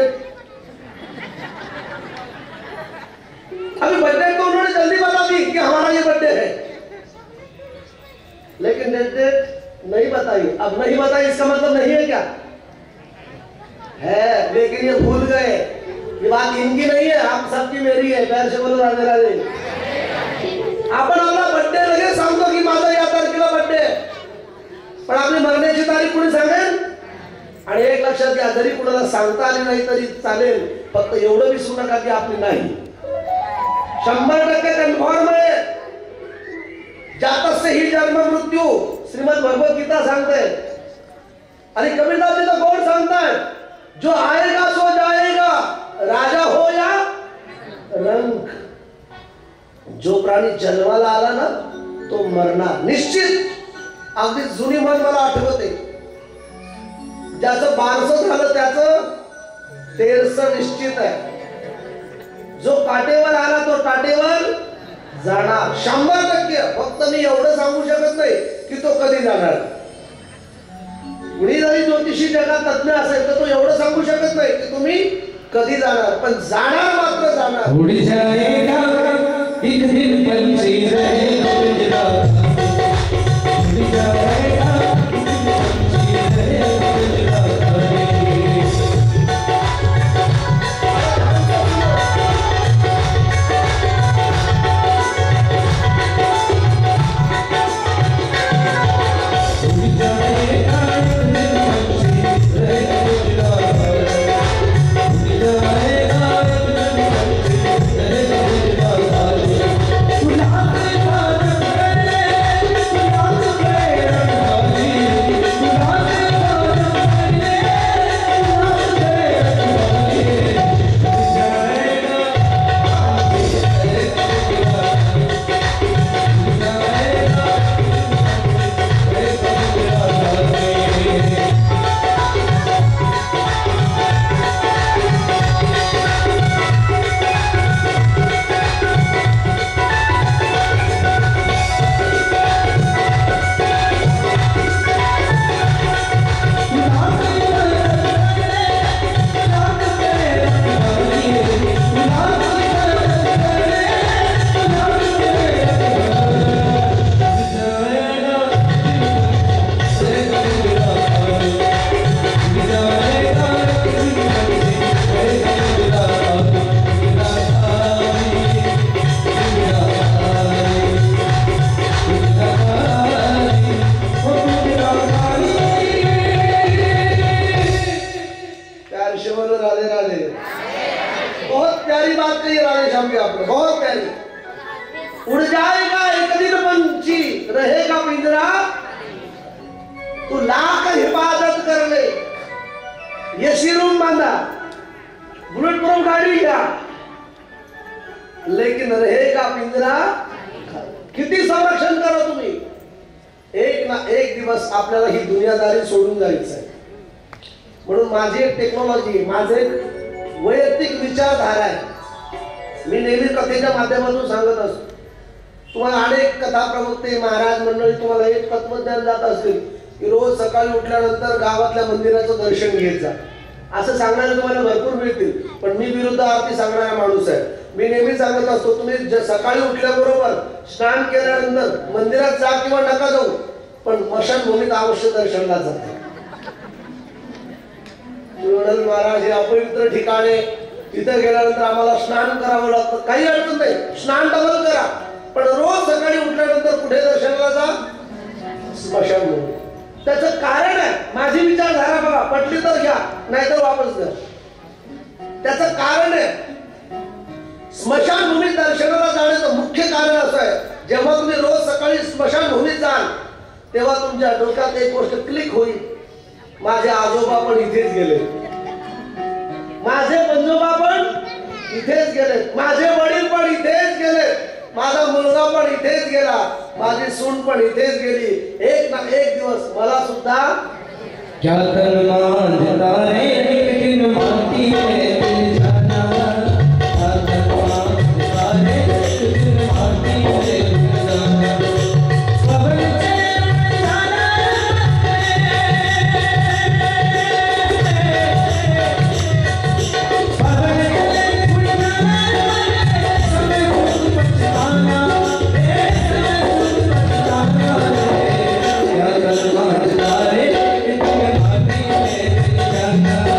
अभी बर्थडे तो उन्होंने जल्दी बता दी कि हमारा ये बर्थडे है, लेकिन डेट नहीं बताई. अब नहीं बताई इसका मतलब नहीं है क्या? है, लेकिन ये भूल गए. ये बात इनकी नहीं है, आप सबकी मेरी है. प्यार से बोलो राधे राधे. आपण आपला बर्थडे लगेच सांगतो की माझा या तारखेला बर्थडे आहे, पण आपली मरण्याची तारीख कोणी सांगेल? आणि एक लक्षात घ्या, जरी कुणाला सांगता आली नाही तरी चालेल, फक्त एवढं विसरू नका की आपली नाही. 100% कन्फर्म आहे. जातस्य ही जन्म मृत्यू श्रीमद भगवत गीता सांगते. आणि कबीरदास जी तो गौर सांगताय, जो आएगा सो जाएगा, राजा हो या रंक. जो प्राणी जन्माला आला ना तो मरणार निश्चित. अगदी जुनी म्हण मला आठवते, ज्याचं 1200 झालं त्याचं 1300 निश्चित आहे. जो काटेवर आला तो काटेवर जाणार 100%. फक्त मी एवढं सांगू शकत नाही की तो कधी जाणार. कुणी जरी ज्योतिषी जगात तज्ञ असेल तर तो एवढं सांगू शकत नाही की तुम्ही कधी जाणार, पण जाणार मात्र जाणार. उड़ जाएगा एक दिन पंछी रहेगा गुजरात, उड़ जाएगा एक दिन पंछी रहेगा गुजरात. राधे राधे। बहुत प्यारी बात कही राधे श्याम जी आपने, बहुत प्यारी। उड़ जाएगा एक दिन पंछी, रहेगा पिंजरा, तू लाख हिफाजत कर ले। ये शिरूम बांधा, बुलेट प्रूफ गाड़ी घ्या, लेकिन रहेगा पिंजरा। किती संरक्षण करा तुम्ही, एक ना एक दिवस आपल्याला ही दुनियादारी सोडून जायचं आहे। म्हणून माझी एक टेक्नॉलॉजी, माझे वैयक्तिक विचारधारा आहे। मी नेहमी कथेच्या माध्यमातून सांगत असतो, तुम्हाला अनेक कथा प्रवक्ते महाराज मंडळी तुम्हाला एक तत्वज्ञान जात असतील की रोज सकाळी उठल्यानंतर गावातल्या मंदिराचं दर्शन घेत जा, असं सांगणारे तुम्हाला भरपूर मिळतील। पण मी विरुद्ध आरती सांगणारा माणूस आहे। मी नेहमी सांगत असतो, तुम्ही सकाळी उठल्याबरोबर स्नान केल्यानंतर मंदिरात जा किंवा नका जाऊ, पण स्मशानभूमीत अवश्य दर्शनाला जा। महाराज हे अपवित्र ठिकाणे, तिथे गेल्यानंतर आम्हाला स्नान करावं लागतं, काही अडचण नाही, स्नान डबल करा, पण रोज सकाळी उठल्यानंतर कुठे दर्शनाला जा? स्मशानभूमी। त्याचं कारण आहे, माझी विचारधारा बघा, पटली तर घ्या, नाहीतर वापस द्या। त्याचं कारण आहे, स्मशानभूमीत दर्शनाला जाण्याचं मुख्य कारण असं आहे, जेव्हा तुम्ही रोज सकाळी स्मशानभूमीत जाल तेव्हा तुमच्या डोक्यात एक गोष्ट क्लिक होईल, माझे आजोबा पण इथेच गेले, माझे पंजोबा पण इथेच गेले, माझे वडील पण इथेच गेले, माझा मुलगा पण इथेच गेला, माझी सून पण इथेच गेली, एक ना एक दिवस मला सुद्धा क्या तन मांझता रे लेकिन माटी में दिल जाना, क्या तन मांझता रे लेकिन माटी में दिल जाना, खबर चले जाना खबर चले उड़ जाना, समय खुद पछताना, समय खुद पछताना, क्या तन मांझता रे लेकिन माटी में दिल जाना।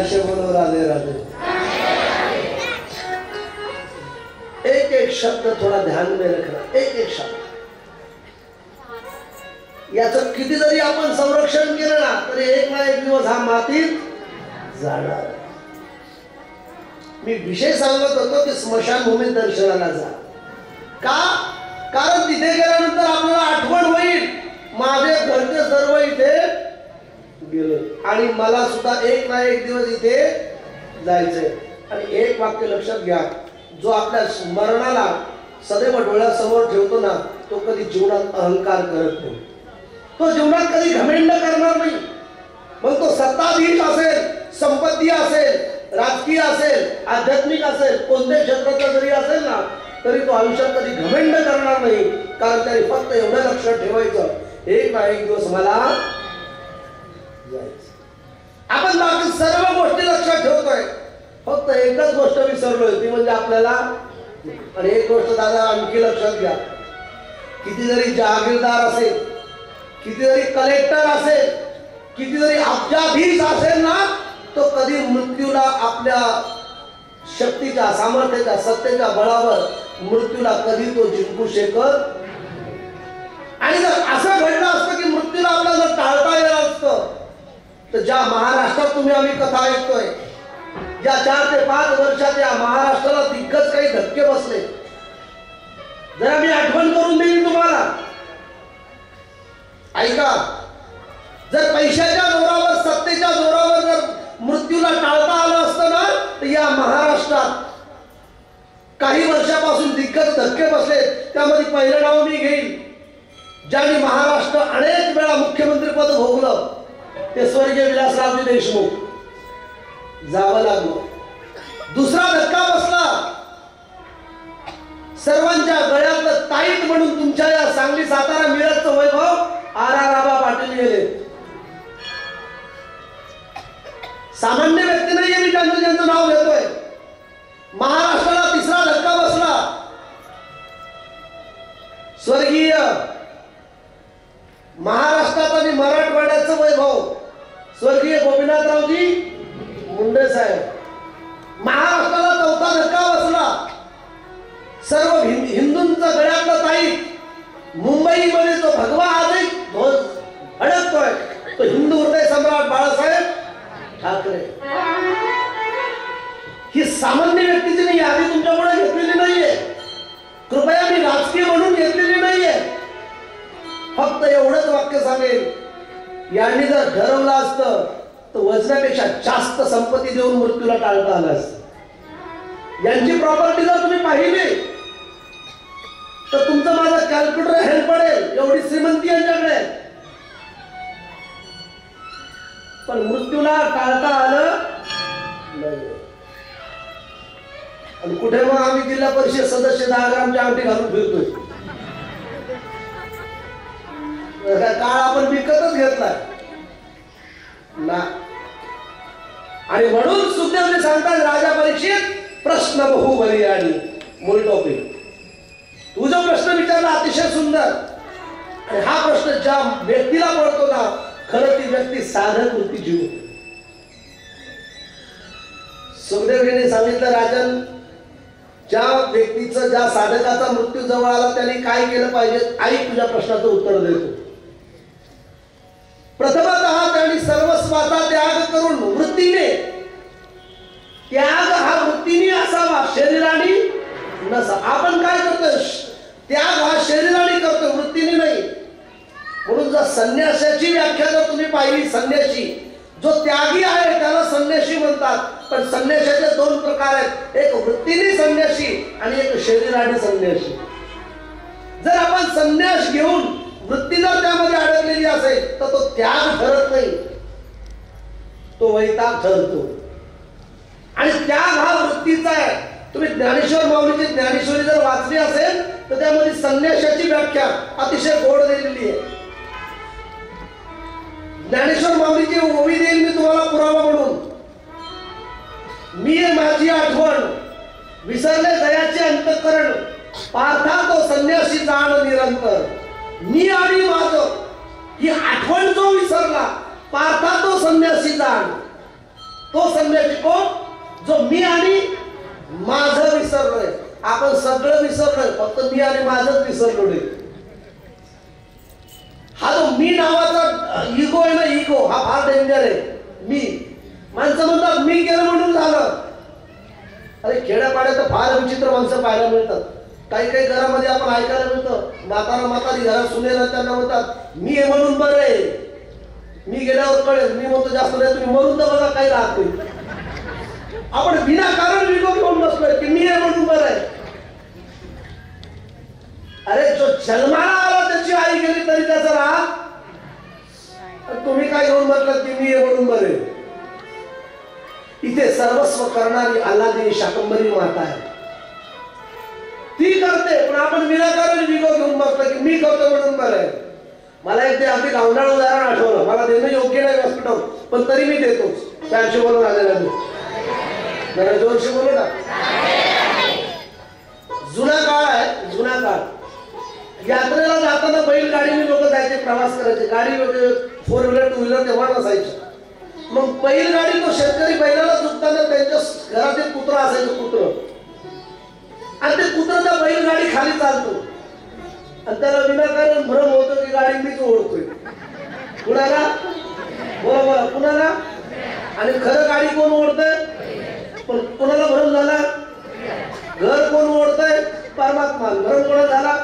से बोलो राधे राधे। एक एक शब्द थोड़ा ध्यान में रखना, एक एक शब्द। याचं किती जरी आपण संरक्षण केलं ना तरी एक ना एक दिवस हा मातीत जाणार। मी विषय सांगत होतो की स्मशानभूमीत दर्शनाला जा का, कारण तिथे गेल्यानंतर आपल्याला आठवण होईल माझे घरचे सर्व इथे गेले आणि मला सुद्धा एक ना एक दिवस इथे जायचंय। आणि एक वाक्य लक्षात घ्या, जो आपल्या स्मरणाला सदैव डोळ्यासमोर ठेवतो ना तो कधी जीवनात अहंकार करत नाही, तो जीवनात कधी घमेंड करणार नाही। मग तो सत्ताधीश असेल, संपत्ती असेल, राजकीय असेल, आध्यात्मिक असेल, कोणत्याही क्षेत्रातला जरी असेल ना तरी तो आयुष्यात कधी घमेंड करणार नाही, कारण त्याने फक्त एवढं लक्षात ठेवायचं एक ना एक दिवस मला जायचं। आपण बाकी सर्व गोष्टी लक्षात ठेवतोय, फक्त एकच गोष्ट विसरलोय ती म्हणजे आपल्याला। आणि एक गोष्ट दादा आणखी लक्षात घ्या, किती जरी जहागीरदार असेल, किती जरी कलेक्टर असेल, किती जरी अब्जाधीश असेल ना तो कधी मृत्यूला आपल्या शक्तीच्या, सामर्थ्याच्या, सत्तेच्या बळावर मृत्यूला कधी तो जिंकू शकत। आणि जर असं घडलं असतं की मृत्यूला आपल्याला टाळता येणार असतं तर ज्या महाराष्ट्रात तुम्ही आम्ही कथा ऐकतोय, ज्या 4 ते 5 वर्षात या महाराष्ट्राला दिग्गज काही धक्के बसले, जरा मी आठवण करून देईन तुम्हाला, ऐका। जर पैशाच्या जोरावर, सत्तेच्या जोरावर जर मृत्यूला टाळता आलं असतं ना तर या महाराष्ट्रात काही वर्षापासून दिग्गज धक्के बसले। त्यामध्ये पहिलं नाव मी घेईन, ज्यांनी महाराष्ट्र अनेक वेळा मुख्यमंत्री पद भोगलं, ते स्वर्गीय विलासरावजी देशमुख, जावं लागलं। दुसरा धक्का बसला, सर्वांच्या गळ्यातलं ताईत म्हणून तुमच्या या सांगली, सातारा, मिरजचं वैभव आबा पाटील गेले। सामान्य व्यक्ती नाहीये मी ज्यांचं नाव घेतोय। महाराष्ट्राला तिसरा धक्का बसला, स्वर्गीय महाराष्ट्रात आणि मराठवाड्याचं वैभव स्वर्गीय गोपीनाथरावजी मुंडे साहेब। महाराष्ट्राला चौथा धक्का बसला, सर्व हिंदूंचा गळ्यातला ताईत मुंबईमध्ये जो भगवा आजही अडकतोय तो हिंदू हृदय सम्राट बाळासाहेब ठाकरे। ही सामान्य व्यक्तीची मी यादी तुमच्यापुढे घेतलेली नाहीये, कृपया मी राजकीय म्हणून घेतलेली नाहीये, फक्त एवढंच वाक्य सांगेल, यांनी जर ठरवलं असतं तर वजनापेक्षा जास्त संपत्ती देऊन मृत्यूला टाळता आलं असतं। यांची प्रॉपर्टी जर तुम्ही पाहिली तर तुमचं माझं कॅल्क्युलेटर हेल्प पडेल, एवढी श्रीमंती यांच्याकडे, पण मृत्यूला टाळता आलं नाही। आणि कुठे मग आम्ही जिल्हा परिषद सदस्य 10 ग्रामची अंगठी घालून फिरतोय, काळ आपण विकतच घेतलाय ना। आणि म्हणून सुखदेवजी सांगतात राजा परीक्षित, प्रश्न बहु बलियाणी, मूळ टॉपिक। तू जो प्रश्न विचारला अतिशय सुंदर, आणि हा प्रश्न ज्या व्यक्तीला पडतो ना खरं ती व्यक्ती साधक वृत्तीची होती। सुखदेवजीने सांगितलं, राजन, ज्या व्यक्तीचं, ज्या साधकाचा मृत्यू जवळ आला त्याने काय केलं पाहिजे, ऐक तुझ्या प्रश्नाचं उत्तर देतो। प्रथमतः त्यांनी सर्वस्वाचा त्याग करून वृत्तीने, त्याग हा वृत्तीने असावा, शरीराने नसा। आपण काय करतोय, त्याग हा शरीराने करतो, वृत्तीने नाही। म्हणून जर संन्यासाची व्याख्या जर तुम्ही पाहिली, संन्यासी जो त्यागी आहे त्याला संन्यासी म्हणतात, पण संन्यासाचे 2 प्रकार आहेत, एक वृत्तीने संन्यासी आणि एक शरीराने संन्यासी। जर आपण संन्यास घेऊन वृत्ती जर त्यामध्ये अडकलेली असेल तर तो त्याग ठरत नाही, तो वैताग ठरतो। आणि त्याग हा वृत्तीचा आहे। तुम्ही ज्ञानेश्वर माऊलीची ज्ञानेश्वरी जर वाचली असेल तर त्यामध्ये संन्यासाची व्याख्या अतिशय गोड दिलेली आहे। ज्ञानेश्वर माऊलीची ओवी देईल मी तुम्हाला पुरावा म्हणून, मी माझी आठवण विसरले दयाचे अंतःकरण, पार्था तो संन्यासी जाण निरंतर। मी आणि माझं ही आठवण जो विसरला, पार्था तो संन्यासी जाण। तो सम्यक कोण? जो मी आणि माझं विसरलोय. आपण सगळं विसरलोय, फक्त मी आणि माझंच विसरलो नाही. हा जो मी नावाचा इगो आहे ना, इगो हा फार डेंजर आहे. मी माणसं म्हणतात मी केलं म्हणून झालं. अरे खेड्यापाड्यात फार विचित्र माणसं पाहायला मिळतात. काही काही घरामध्ये आपण ऐकायला मिळतं, म्हातारी घरात सुनेला त्यांना म्हणतात मी आहे म्हणून बरं आहे, मी गेल्यावर कळेल. मी म्हणतो जास्त नाही, तुम्ही मरून तर बघा काही राहत नाही. आपण विनाकारण विगो घेऊन बसलोय की मी आहे म्हणून बरं आहे. अरे जो जन्माला आला त्याची आई गेली तरी त्याचा राग, तुम्ही काय घेऊन म्हटलं की मी आहे म्हणून बरे. इथे सर्वस्व करणारी अल्लादी शाकंभरी माता आहे, ती करते. पण आपण विनाकारण विगो घेऊन बसलो की मी करतो म्हणून बरं आहे. मला एक ते अगदी गावंढाळ उदाहरण आठवलं. मला देणं योग्य नाही हॉस्पिटल, पण तरी मी देतोच. त्याशी बोलून आलेला मी जरा जोरशी बोलू ना. जुना काळ आहे, जुना काळ. यात्रेला जाताना बैलगाडीने लोक जायचे, प्रवास करायचे. गाडी वगैरे 4 व्हीलर 2 व्हीलर तेव्हा नसायच्या. मग बैलगाडी तो शेतकरी बैलाला चुकताना त्यांच्या घरात एक कुत्रा असायचं, कुत्र. आणि ते कुत्र त्या बैलगाडी खाली चालतो आणि त्याला विनाकारण भ्रम होतो की गाडी मीच ओढतोय. कुणाला? बोला बोला, कुणाला? आणि खरं गाडी कोण ओढतंय? पण कोणाला भ्रम झाला? घर कोण ओढतंय? परमात्मा. भ्रम कोणा झाला?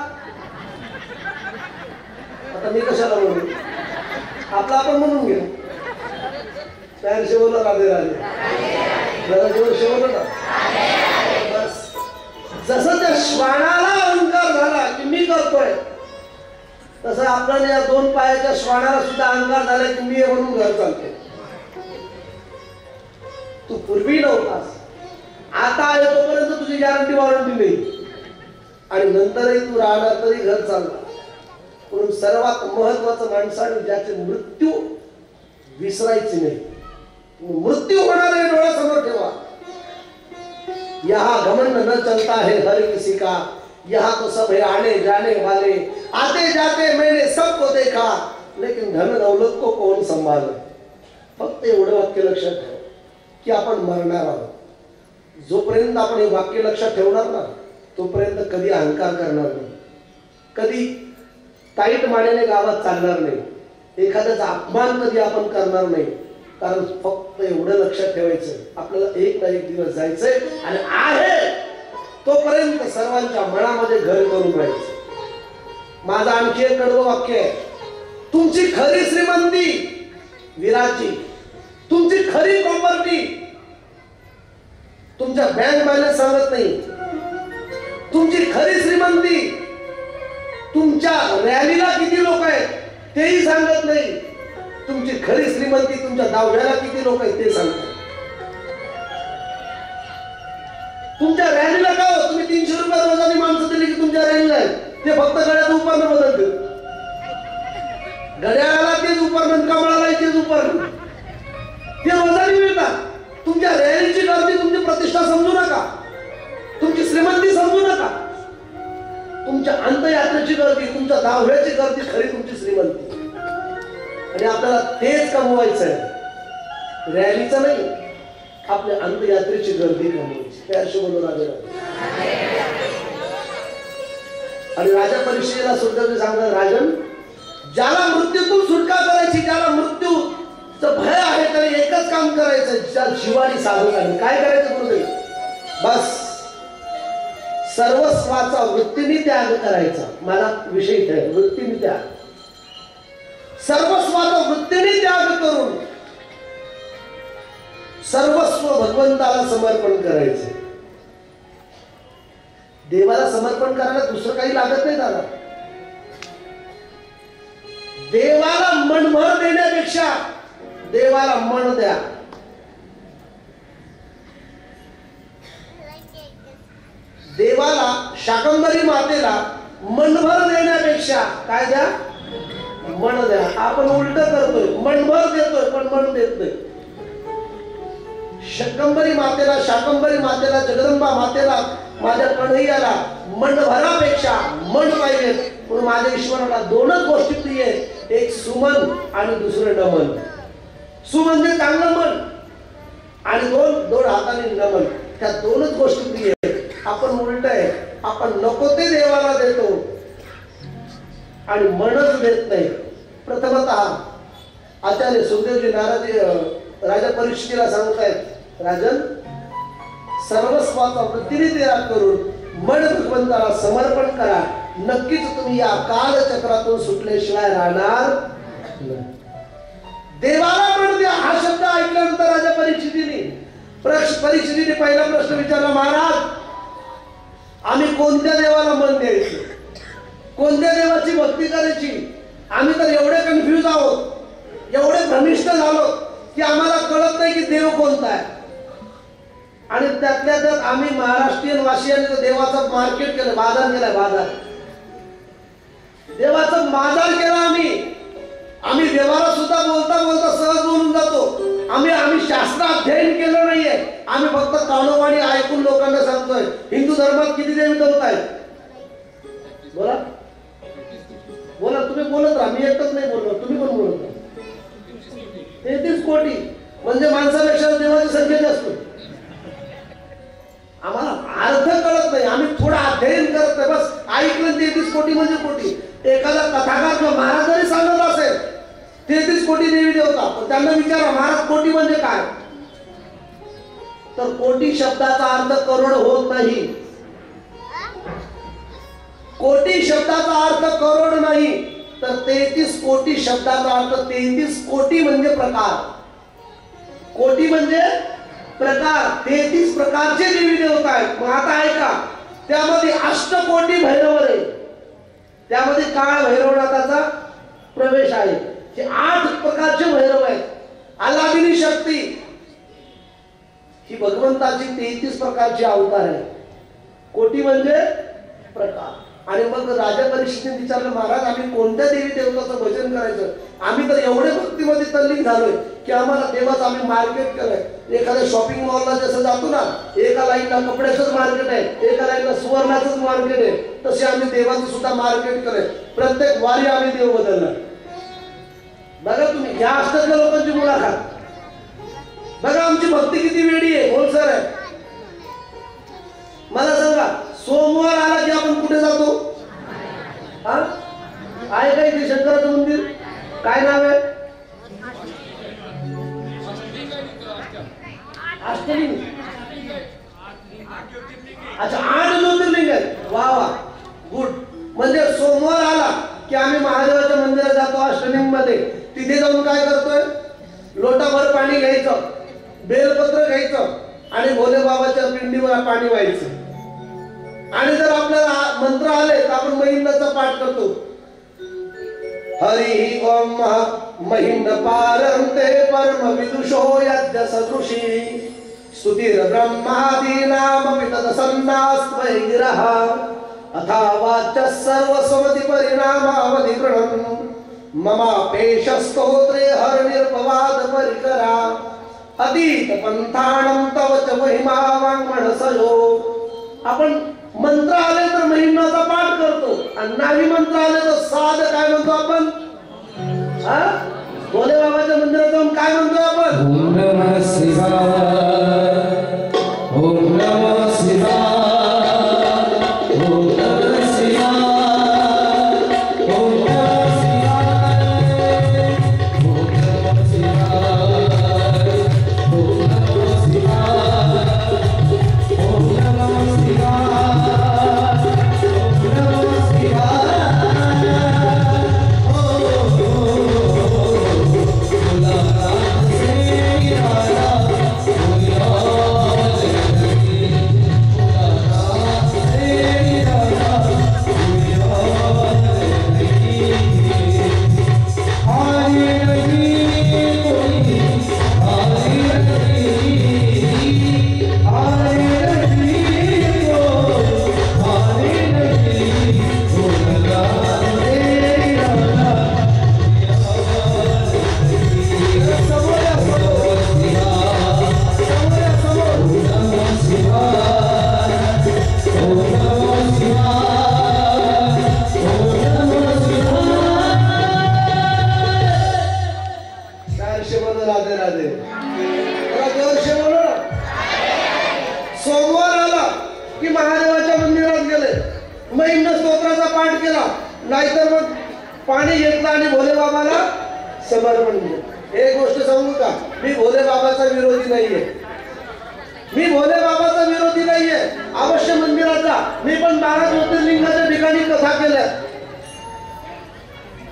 आता मी कशाला म्हणू? आपला आपण म्हणून घे. त्याशी बोलला राधे राधे, जरा जोरशी बोललो ना. बस जसं त्या श्वानाला अहंकार झाला की मी करतोय, तसं आपल्याला या 2 पायाच्या श्वानाला सुद्धा अहंकार झाला की मी म्हणून घर चालतो. तू पूर्वी नव्हतास, आता आहे तोपर्यंत तुझी गॅरंटी वॉरंटी नाही, आणि नंतरही तू राहणार तरी घर चालणार. म्हणून सर्वात महत्वाचं माणसाने ज्याचे मृत्यू विसरायचे नाही. मृत्यू होणार आहे डोळ्यासमोर ठेवा. यहाँ घमंड न चलता है हर किसी का, यहाँ तो सब है आने जाने वाले, आते जाते मैंने सबको देखा, लेकिन धन दौलत को कौन संभाले. फक्त एवढं वाक्य लक्षात ठेवा की आपण मरणार आहोत. जोपर्यंत आपण हे वाक्य लक्षात ठेवणार ना, तोपर्यंत कधी अहंकार करणार नाही, कधी ताईट मानेने गावात चालणार नाही, एखाद्याचा अपमान कधी आपण करणार नाही. कारण फक्त एवढं लक्षात ठेवायचं, आपल्याला एक ना एक दिवस जायचंय आणि आहे तोपर्यंत सर्वांच्या मनामध्ये घर करून राहायचं. माझं आणखी एक कडवं वाक्य आहे. तुमची खरी श्रीमंती विराजी, तुमची खरी प्रॉपर्टी तुमच्या बँक बॅलन्स सांगत नाही. तुमची खरी श्रीमंती तुमच्या रॅलीला किती लोक आहेत तेही सांगत नाही. तुमची खरी श्रीमंती तुमच्या दहाव्याला किती लोक आहेत ते सांगतात. तुमच्या रॅलीला का हो, तुम्ही 300 रुपये रोजानी माणसं दिली की तुमच्या रॅलीला आहे, ते फक्त गड्याचं उपकरण बदलते. घड्याळाला तेच उपकरण, कमळाला तेच उपकरण, ते रोजानी मिळतात. तुमच्या रॅलीची गर्दी तुमची प्रतिष्ठा समजू नका, तुमची श्रीमंती समजू नका. तुमच्या अंतयात्रेची गर्दी, तुमच्या दहाव्याची गर्दी खरी तुमची श्रीमंती. आणि आपल्याला तेच कमवायचं आहे, रॅलीचं नाही, आपल्या अंतयात्रेची गर्दी कमवायची. त्या हिशोबाने राजा आणि राजा परीक्षेला सुद्धा ते सांगतात, राजन ज्याला मृत्यूतून सुटका करायची, ज्याला मृत्यूचं भय आहे, त्याला एकच काम करायचं, ज्या जीवानी साधून आली. काय करायचं गुरुदेव? बस सर्वस्वाचा वृत्तीने त्याग करायचा. मला विषय ठेव, वृत्तीने त्याग. सर्वस्वाचा वृत्तीने त्याग करून सर्वस्व भगवंताला समर्पण करायचं. देवाला समर्पण करायला दुसरं काही लागत नाही दादा. देवाला मनभर देण्यापेक्षा देवाला मन द्या. देवाला शाकंभरी मातेला मनभर देण्यापेक्षा काय द्या? मन द्या. आपण उलट करतोय, मनभर देतोय पण मन देत नाही. शाकंभरी मातेला, शाकंभरी मातेला, जगदंबा मातेला, माझ्या कन्हैयाला मनभरापेक्षा मन पाहिजे. म्हणून माझ्या ईश्वराला 2च गोष्टी प्रिय आहेत, एक सुमन आणि दुसरं नमन. सु म्हणजे चांगलं मन, आणि दोन हाताने नमन, त्या दोनच गोष्टी प्रिय आहेत. आपण उलट आहे, आपण नको ते देवाला देतो आणि मनच देत नाही. प्रथमतः आचार्य सुखदेवजी नारद राजा परीक्षितीला सांगतायत, राजन सर्वस्वाचा वृत्तीने त्याग करून मन भगवंताला समर्पण करा, नक्कीच तुम्ही या कालचक्रातून सुटल्याशिवाय राहणार नाही. देवाला मन द्या हा शब्द ऐकल्यानंतर राजा परीक्षितीने पहिला प्रश्न विचारला, महाराज आम्ही कोणत्या देवाला मन द्यायचं, कोणत्या देवाची भक्ती करायची? आम्ही तर एवढे कन्फ्युज आहोत, एवढे भ्रमिष्ट झालो की आम्हाला कळत नाही की देव कोणता आहे. आणि त्यातल्या त्यात आम्ही महाराष्ट्रीयन वासियांनी देवाचं मार्केट केलं, बाजार केला, बाजार देवाचं बाजार केला. आम्ही देवाला सुद्धा बोलता बोलता सहज बोलून जातो. आम्ही शास्त्र अध्ययन केलं नाहीये, आम्ही फक्त कानोवाणी ऐकून लोकांना सांगतोय. हिंदू धर्मात किती देवी देवता आहेत? बोला बोला, तुम्ही बोलत राहा, मी एकच नाही बोललो, तुम्ही पण बोलत राहा. 33 कोटी म्हणजे माणसापेक्षा देवाची संख्या जास्त. आम्हाला अर्थ कळत नाही, आम्ही थोडं अध्ययन करत नाही, बस ऐकलं 33 कोटी म्हणजे कोटी. एखादा कथाकार किंवा महाराज जरी सांगत असेल 33 कोटी देवी देवता, पण त्यांना विचारा महाराज कोटी म्हणजे काय? तर कोटी शब्दाचा अर्थ करोड होत नाही. कोटी शब्दाचा अर्थ करोड नाही, तर 33 कोटी शब्दाचा अर्थ 33 कोटी म्हणजे प्रकार. कोटी म्हणजे प्रकार, 33 प्रकारचे देवी देवता आहेत. मग आता ऐका, त्यामध्ये अष्टकोटी भैरव आहे, त्यामध्ये काळ भैरवनाथाचा प्रवेश आहे. हे 8 प्रकारचे भैरव आहेत. अलादिनी शक्ती ही भगवंताची 33 प्रकारची अवतार आहे. कोटी म्हणजे प्रकार. आणि मग राजा परीक्षितीने विचारलं, महाराज आम्ही कोणत्या देवी देवताचं भजन करायचं? आम्ही तर एवढे भक्तीमध्ये तल्लीन झालोय की आम्हाला देवाचं आम्ही मार्केट केलंय. एखाद्या शॉपिंग मॉलला जसं जातो ना, एका लाईनला कपड्याचंच मार्केट आहे, एका लाईनला सुवर्णाचंच मार्केट आहे, तसे आम्ही देवाचं सुद्धा मार्केट केलंय. प्रत्येक वारी आम्ही देव बदलणार. बघा तुम्ही या अष्टकल्या लोकांची मुलाखत बघा, आमची भक्ती किती वेळी आहे. बोल सर आहे, मला सांगा सोमवार आला की आपण कुठे जातो? हा आहे काय ते शंकराचं मंदिर? काय नाव आहे? अष्टलिंग. अच्छा 8 ज्योतिर्लिंग आहेत. वा वा, गुड. म्हणजे सोमवार आला की आम्ही महादेवाच्या मंदिरात जातो अष्टलिंग मध्ये. तिथे जाऊन काय करतोय? लोटाभर पाणी घ्यायचं, बेलपत्र घ्यायचं आणि भोले बाबाच्या पिंडीवर पाणी व्हायचं. आणि जर आपल्याला मंत्र आले तर आपण महिंदाचा पाठ करतो. हरि ओम महिंद पारंते परम विदुषो यज्ञ सदृशी स्तुतीर ब्रह्मादी नाम वितत संनास्त्वय गिरः अथा वाच्य सर्व समति परिणामावधि गृणम् ममापेश स्तोत्रे हर निर्पवाद परिकरा अतीत पंथाणं तव च महिमा वाङ्मनसयो. आपण मंत्र आले तर महिम्नाचा पाठ करतो आणि नाही मंत्र आले तर साध काय म्हणतो आपण? भोले बाबाच्या मंदिरात जाऊन काय म्हणतो आपण? ओम नमः शिवाय, ओम नमः शिवाय, ओम नमः शिवाय, ओम नमः शिवाय, ओम नमः शिवाय, ओम नमः शिवाय, ओम नमः शिवाय. राधे राधे. महादेवाच्या मंदिरात गेले, महिम्न स्तोत्राचा पाठ केला, नाहीतर मग पाणी घेतलं आणि भोले बाबाला समर्पण केलं। एक गोष्ट सांगू का, मी भोले बाबाचा विरोधी नाहीये, मी भोले बाबाचा विरोधी नाहीये। अवश्य मंदिराचा मी पण 12 ज्योतिर्लिंगाच्या ठिकाणी कथा केल्या,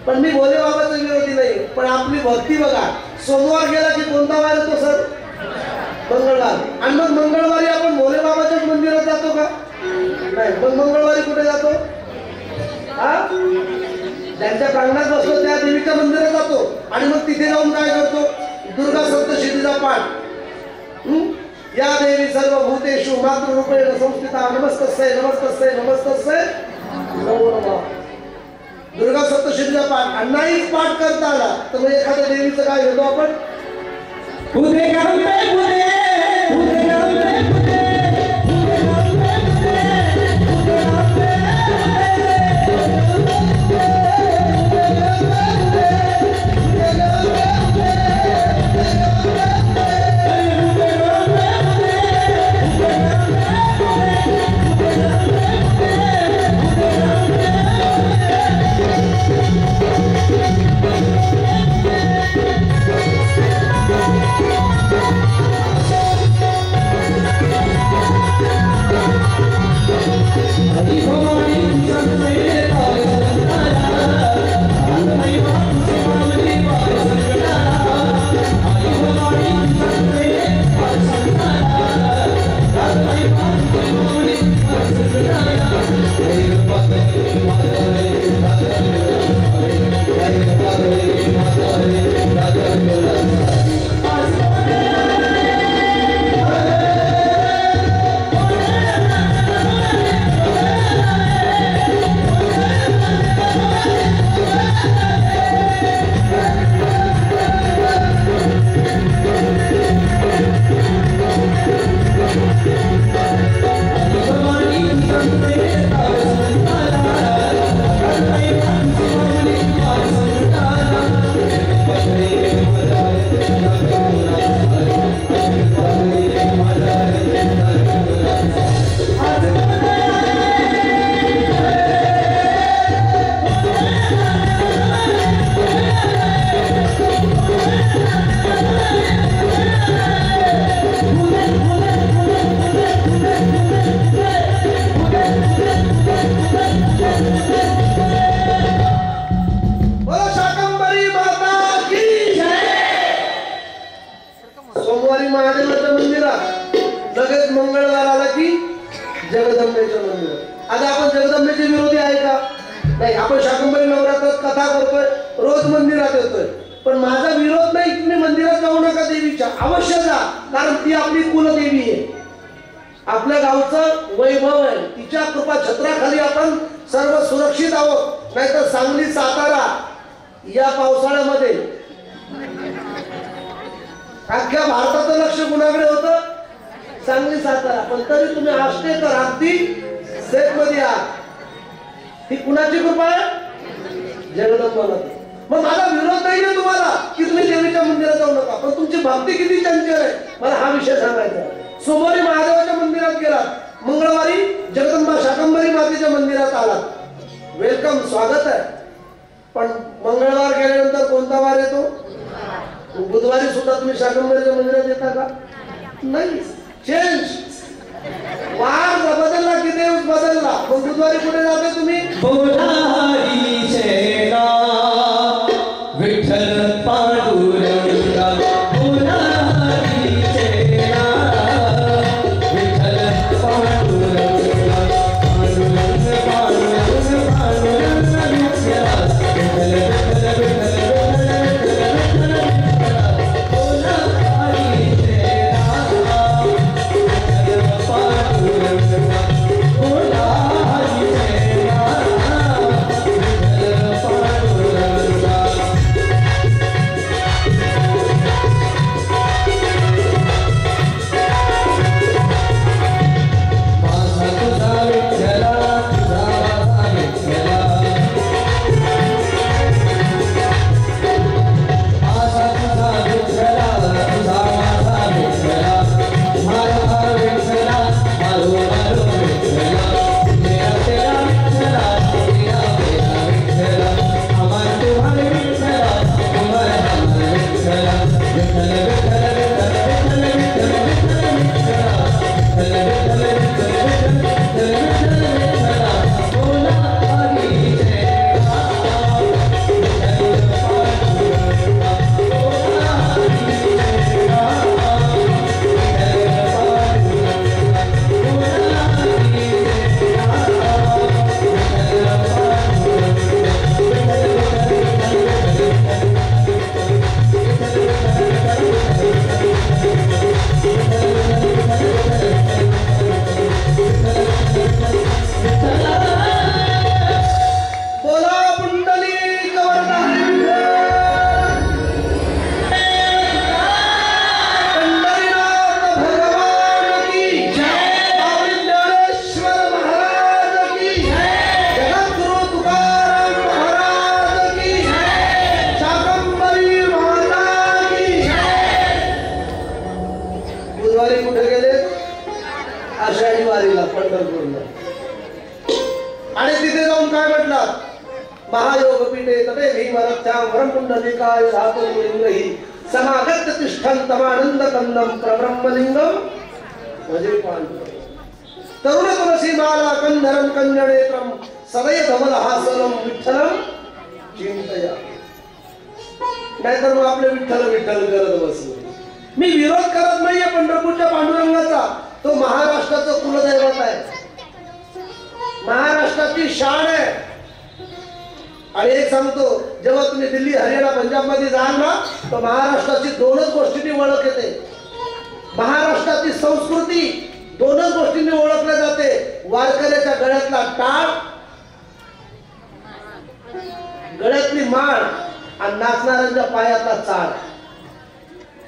पण मी भोले बाबाचा विरोधी नाही। पण आपली भक्ती बघा, सोमवार गेला की कोणता वार येतो सर? मंगळवार। आणि मग मंगळवारी आपण भोले बाबाच्याच मंदिरात जातो का? नाही। मग मंगळवारी कुठे जातो? हा, ज्यांच्या प्रांगणात बसतो त्या देवीच्या मंदिरात जातो आणि मग तिथे जाऊन काय करतो? दुर्गा सप्तशतीचा पाठ। या देवी सर्व भूतेषु मातृरूपेण संस्थिता नमस्तस्यै नमस्तस्यै नमस्तस्यै नमो नमः। दुर्गा सप्तशतीचा पाठ आणि नाहीच पाठ करता आला तर मग एखाद्या देवीचं काय घेतो आपण? सोमवारी महादेवाच्या मंदिरात, लगेच मंगळवार आला की जगदंबेच्या मंदिरात। आता आपण जगदंबेचे विरोधी आहे का? नाही। आपण शाकंभरी नवरात्रात कथा करतोय, रोज मंदिरात येतोय, पण माझा विरोध नाही तुम्ही मंदिरात जाऊ नका देवीच्या, अवश्य जा, कारण ती आपली कुलदेवी आहे, आपल्या गावचं वैभव आहे, तिच्या कृपा छत्राखाली आपण सर्व सुरक्षित आहोत। नाहीतर सांगली सातारा या पावसाळ्यामध्ये अख्ख्या भारताचं लक्ष कुणाकडे होतं? सांगली सातारा, पण तरी तुम्ही आष्टेकर अगदी सेफ मध्ये आहात। ही कुणाची कृपा आहे? जगदंबाला। मग माझा विरोध नाहीये तुम्हाला की तुम्ही देवीच्या मंदिरात जाऊ नका, पण तुमची भक्ती किती चंचल आहे मला हा विषय सांगायचा आहे। सोमवारी महादेवाच्या मंदिरात गेलात, मंगळवारी जगदंबा शाकंभरी मातेच्या मंदिरात आलात, वेलकम, स्वागत आहे। पण मंगळवार गेल्यानंतर कोणता वार येतो? बुधवारी सुद्धा तुम्ही शाकंभरीच्या मंदिरात येता का? नाही। चेंज, वार बदलला की देव बदलला, मग बुधवारी कुठे जाते तुम्ही? विठ्ठल पांडुरंगा बुधवारी कुठे गेले? आषाढी वारीला पंढरपूरला. आणि तिथे जाऊन काय म्हटलं? महायोग पीठे तटे भीमरथ्यां वरमुंडलिकाय धातुलिंगहि समागत तिष्ठन् तमानंद कंदम प्रब्रह्मलिंगम भजे पांडुरंग. तरुण तुलसी माला कंधरम कंजनेत्रम सदय धवलहासनम विठ्ठलम चिंतया. नाहीतर मग आपले विठ्ठल विठ्ठल करत बसलो. मी विरोध करत नाहीये पंढरपूरच्या पांडुरंगाचा. तो महाराष्ट्राचं कुलदैवत आहे, महाराष्ट्राची शान आहे. आणि एक सांगतो, जेव्हा तुम्ही दिल्ली हरियाणा पंजाब मध्ये जाल ना, तर महाराष्ट्राची दोनच गोष्टींनी ओळख येते. महाराष्ट्राची संस्कृती दोनच गोष्टींनी ओळखल्या जाते. वारकऱ्याच्या गळ्यातला टाळ, गळ्यातली माळ आणि नाचणाऱ्यांच्या पायातला चाळ.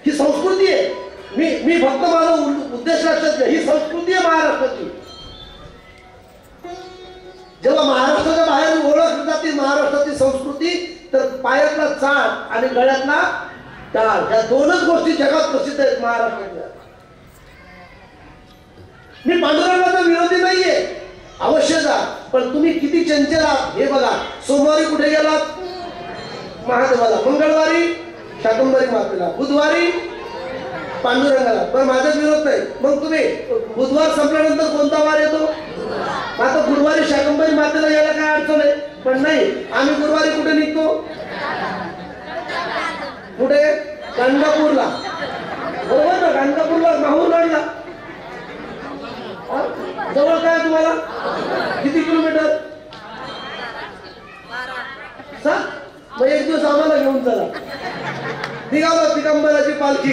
ही संस्कृती आहे. मी फक्त माझा उद्देश लक्षात घ्या, ही संस्कृती आहे महाराष्ट्राची. जेव्हा महाराष्ट्राच्या बाहेर ओळखली जाते महाराष्ट्राची संस्कृती, तर पायातला चाळ आणि गळ्यातला टाळ, या दोनच गोष्टी जगात प्रसिद्ध आहेत महाराष्ट्रातल्या. मी पांडुरंगाचा विरोधी नाहीये, अवश्य जा, पण तुम्ही किती चंचल आहात हे बघा. सोमवारी कुठे गेलात? महादेवाला. मंगळवारी शाकंभरी मातेला. बुधवारी पांडुरंगाला. पण माझा विरोध नाही. मग तुम्ही बुधवार संपल्यानंतर कोणता वार येतो? आता गुरुवारी शाकंभरी मातेला यायला काय अडचण आहे? पण नाही, आम्ही गुरुवारी कुठे निघतो? कुठे? गाणगापूरला. बरोबर ना? गाणगापूरला माहूरगडला. जवळ काय तुम्हाला? किती किलोमीटर? 7. मग एक दिवस आम्हाला घेऊन चला. निघालो दिगंबराची पालखी.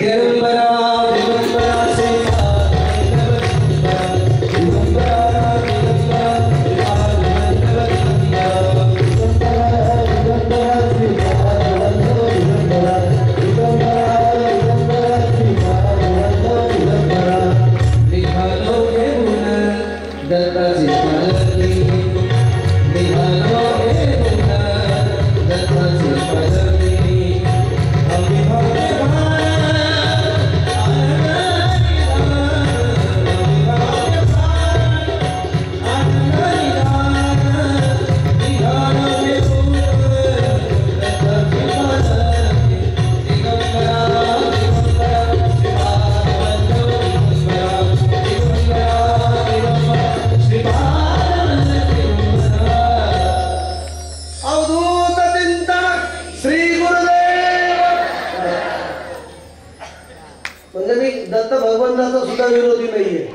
दत्त भगवंताचा सुद्धा विरोधी नाहीये,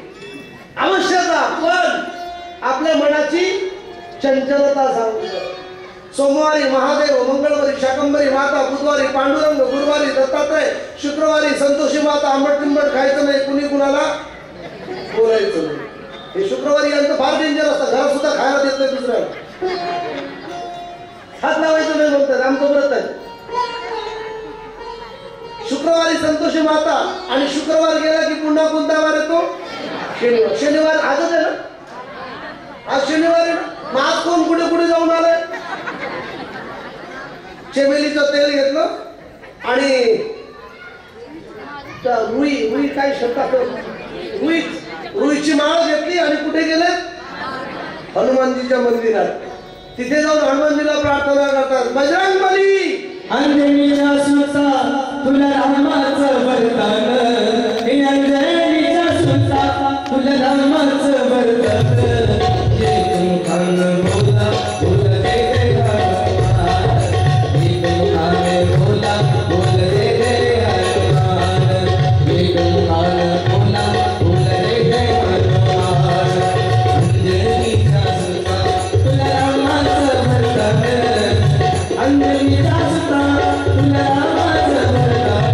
आवश्यकता, पण आपल्या मनाची चंचलता सांगू. सोमवारी महादेव, मंगळवारी शाकंभरी माता, बुधवारी पांडुरंग, गुरुवारी दत्तात्रय, शुक्रवारी संतोषी माता. आंबट तिंबट खायचं नाही, कुणी कुणाला बोलायचं नाही. हे शुक्रवारी यांचं फार डेंजर असतं, घरात सुद्धा खायला देत नाही दुसऱ्याला. हात लावायचं नाही म्हणतात, आमचं व्रत आहे. शुक्रवारी संतोषी माता, आणि शुक्रवार गेला की पुन्हा कोणता वार येतो? शनिवार. शनिवार आजच आहे ना? आज शनिवार आहे ना? मग आज कोण कुठे कुठे जाऊन आलंय? चमेलीचं तेल घेतलं आणि रुई काय शब्द, रुईची माळ घेतली आणि कुठे गेले? हनुमानजीच्या मंदिरात. तिथे जाऊन हनुमानजीला प्रार्थना करतात, बजरंगबली अंजनीचा सुता तुला रामाचं वरदान, हे अंजनीचा सुता तुला रामाचं वरदान. ये तुम खान बोला बोल दे दे हनुमान, ये तुम खान बोला बोल दे दे हनुमान, ये तुम खान बोला बोल दे दे हनुमान. अंजनीचा सुता तुला रामाचं वरदान, अंजनीचा सुता तुला रामाचं वरदान.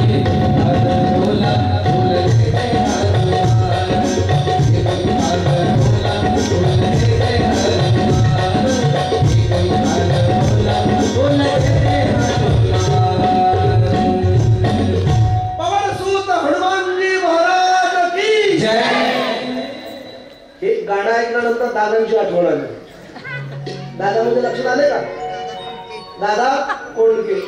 ये तुम खान बोला बोल दे दे हनुमान, ये तुम खान बोला बोल दे दे हनुमान, ये तुम खान बोला बोल दे दे हनुमान. पवन सूत हनुमानजी महाराज की जय. हे गाणं ऐकल्यानंतर दादांची आठवण आली. दादा म्हणजे लक्षात आले का? दादा कोंडके.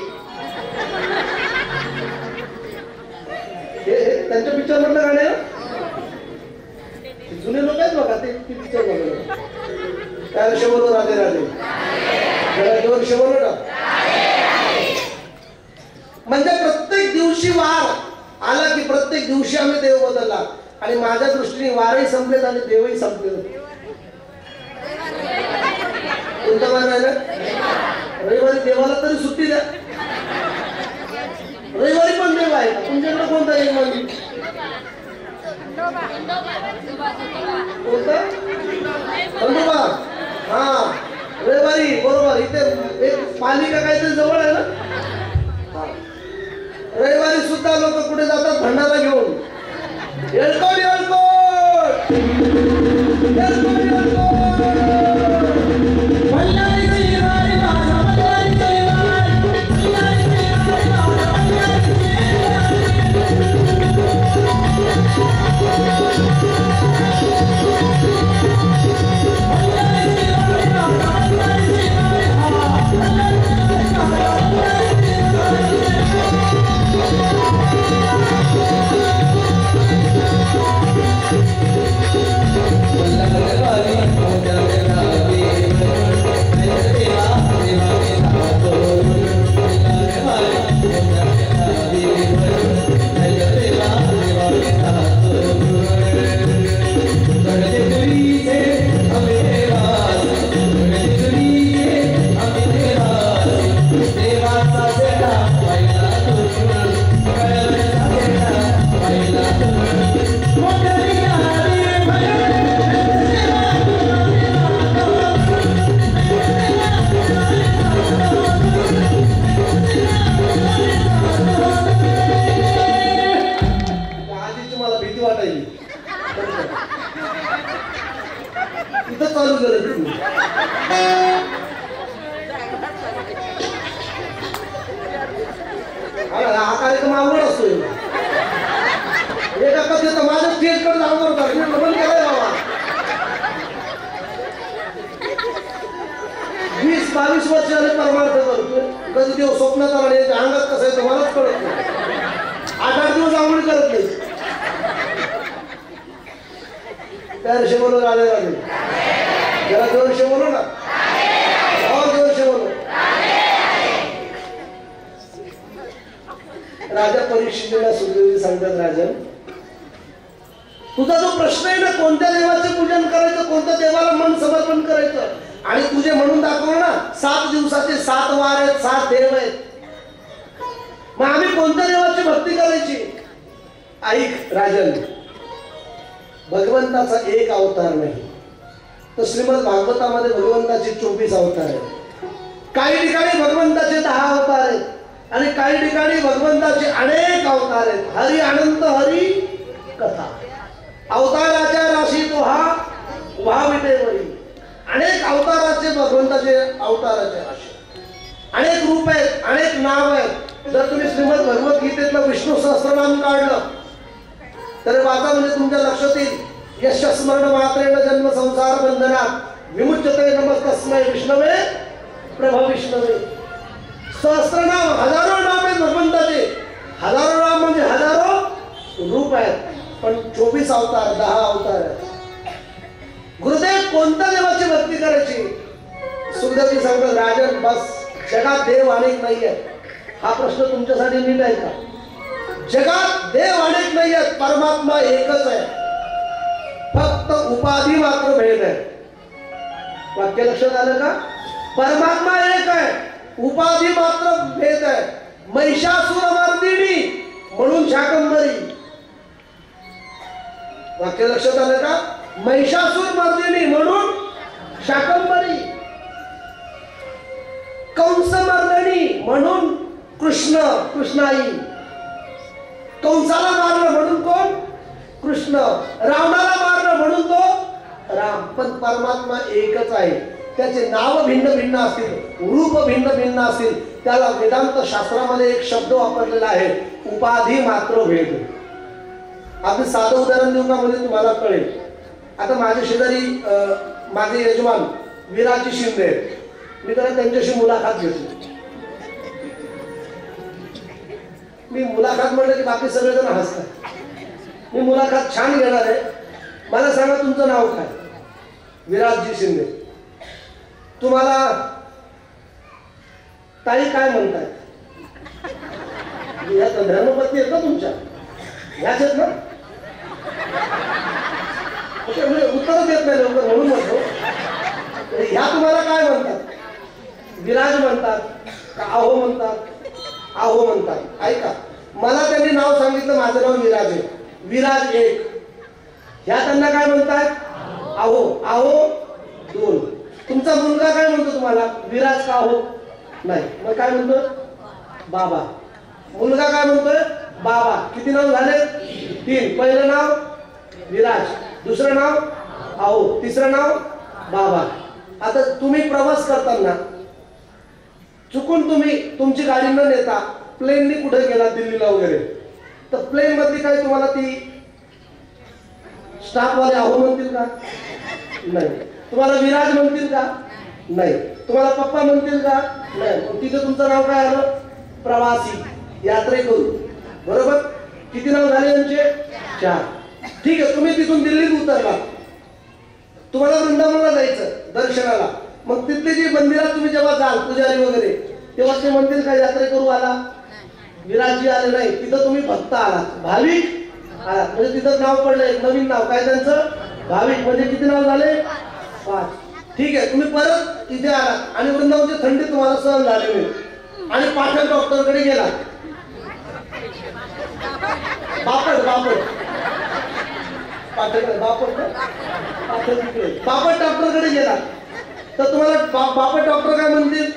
त्यांच्या पिक्चर मधलं गाणं आहे. जुने लोक आहेत बघा ते पिक्चर बघा. काय वर्ष बोलो राधे राधे, जरा वर्ष बोलो ना. म्हणजे प्रत्येक दिवशी वार आला की प्रत्येक दिवशी आम्ही देव बदलला. आणि माझ्या दृष्टीने वारही संपलेत आणि देवही संपले. कोणता वार राहिला? रविवारी देवाला तरी सुट्टी द्या. रविवारी पण देव आहे का तुमच्याकडे? कोणता एक म्हणजे कोणता? खंडोबा. हा रविवारी बरोबर. इथे एक पालिका काहीतरी जवळ आहे ना. रविवारी सुद्धा लोक कुठे जातात? भंडारा घेऊन. येळकोट येळकोट येळकोट येळकोट. हा कार्यक्रम आवड असतो. एका कथेत माझ्या स्टेजकडे जाऊन होता नमन केलाय बाबा. 20-22 वर्ष झाले परमार्थ करतोय. कधी देव स्वप्नात आला नाही. अंगात कसं आहे मलाच कळत नाही. 8-8 दिवस आवड करत नाही. त्या वर्षी बोलो राधे राधे, जरा जोरशे बोलो ना. और जोरशे बोलो. राजा परीक्षितीला सुखदेवजी सांगतात, राजन तुझा जो प्रश्न आहे ना, कोणत्या देवाचे पूजन करायचं, कोणत्या देवाला मन समर्पण करायचं, आणि तुझे म्हणून दाखवलं ना 7 दिवसाचे 7 वार आहेत, 7 देव आहेत. मग आम्ही कोणत्या देवाची भक्ती करायची? ऐक राजन, भगवंताचा एक अवतार नाही, तर श्रीमद भागवतामध्ये भगवंताचे 24 अवतार आहेत. काही ठिकाणी भगवंताचे 10 अवतार आहेत आणि काही ठिकाणी भगवंताचे अनेक अवतार आहेत. हरी अनंत हरी कथा, अवताराच्या राशी तो हा उभा विटेवरी. अनेक अवताराचे भगवंताचे अवताराचे राशी, अनेक रूप आहेत, अनेक नाव आहेत. जर तुम्ही श्रीमद भगवद्गीतेतलं विष्णू सहस्रनाम काढलं तर वाचा, म्हणजे तुमच्या लक्षात येईल. यश स्मरण मात्रेण जन्म संसार बंधनात विमुच्यते नमस्तस्मै विष्णवे प्रभ विष्णवे. सहस्रनाम, हजारो नाम आहेत भगवंताचे. हजारो नाम म्हणजे हजारो रूप आहेत, पण 24 अवतार, 10 अवतार आहेत. गुरुदेव कोणत्या देवाची भक्ती करायची? सुखदेवजी सांगतात, राजन बस, जगात देव अनेक नाही आहेत. हा प्रश्न तुमच्यासाठी नीट आहे का? जगात देव अनेक नाही आहेत, परमात्मा एकच आहे, फक्त उपाधी मात्र भेद आहे. वाक्य लक्षात आलं का? परमात्मा एक आहे, उपाधी मात्र भेद आहे. महिषासुर मर्दिनी म्हणून शाकंभरी. वाक्य लक्षात आलं का? महिषासुर मर्दिनी म्हणून शाकंभरी. कंस मर्दिनी म्हणून कृष्ण, कृष्णाई. कंसाला मारलं म्हणून कोण? कृष्ण. रावणाला मारलं म्हणून तो राम. पण परमात्मा एकच आहे. त्याचे नाव भिन्न भिन्न असतील, रूप भिन्न भिन्न असतील. त्याला वेदांत शास्त्रामध्ये एक शब्द वापरलेला आहे, उपाधी मात्र भेद. आपण साधं उदाहरण देऊ का, म्हणजे तुम्हाला कळेल. आता माझ्या शेजारी माझे यजमान विराजी शिंदे, मी तर त्यांच्याशी मुलाखत घेतली. मी मुलाखत म्हणलं की बाकी सगळेजण हसतात. मी मुलाखत छान घेणार आहे. मला सांगा तुमचं नाव काय? विराजजी शिंदे. तुम्हाला ताई काय म्हणताय? या धर्मपत्नी आहेत ना तुमच्या? ह्याच आहेत ना? उत्तर देत नाही लवकर म्हणून म्हणतो. ह्या तुम्हाला काय म्हणतात? विराज म्हणतात का आहो म्हणतात? आहो म्हणतात. ऐका, मला त्यांनी नाव सांगितलं, माझं नाव विराज आहे. विराज एक. ह्या त्यांना काय म्हणतात? आहो. आहो दोन. तुमचा मुलगा काय म्हणतो तुम्हाला? विराज का आहो? नाही. मग काय म्हणतो? बाबा. मुलगा काय म्हणतोय? बाबा. किती नाव झाले? 3. पहिलं नाव विराज, दुसरं नाव आहो, तिसरं नाव बाबा. आता तुम्ही प्रवास करताना चुकून तुम्ही तुमची गाडी न नेता प्लेननी कुठे गेला, दिल्लीला वगैरे, तर प्लेन मधली काय तुम्हाला ती स्टाफ वाले आहो म्हणतील का? नाही. तुम्हाला विराज म्हणतील का? नाही. तुम्हाला पप्पा म्हणतील का? नाही. तिथे तुमचं नाव काय आलं? प्रवासी, यात्रेकरू. बरोबर? किती नाव झाले यांचे? 4. ठीक आहे. तुम्ही तिथून दिल्लीत उतरला, तुम्हाला वृंदावनला जायचं दर्शनाला. मग तिथले जे मंदिरात तुम्ही जेव्हा जाल, पुजारी वगैरे, तेव्हा ते म्हणतील का यात्रेकरू आला, विराजी आले? नाही. तिथं तुम्ही भक्त आलात, भाविक आलात. म्हणजे तिथं नाव पडलं एक नवीन नाव. काय त्यांचं? भाविक. म्हणजे किती नाव झाले? 5. ठीक आहे. तुम्ही परत इथे आलात आणि वृंदावनची थंडी तुम्हाला सहन झाली नाही आणि पाठक डॉक्टरकडे गेला. बापट डॉक्टरकडे गेला तर तुम्हाला बापट डॉक्टर काय म्हणतील?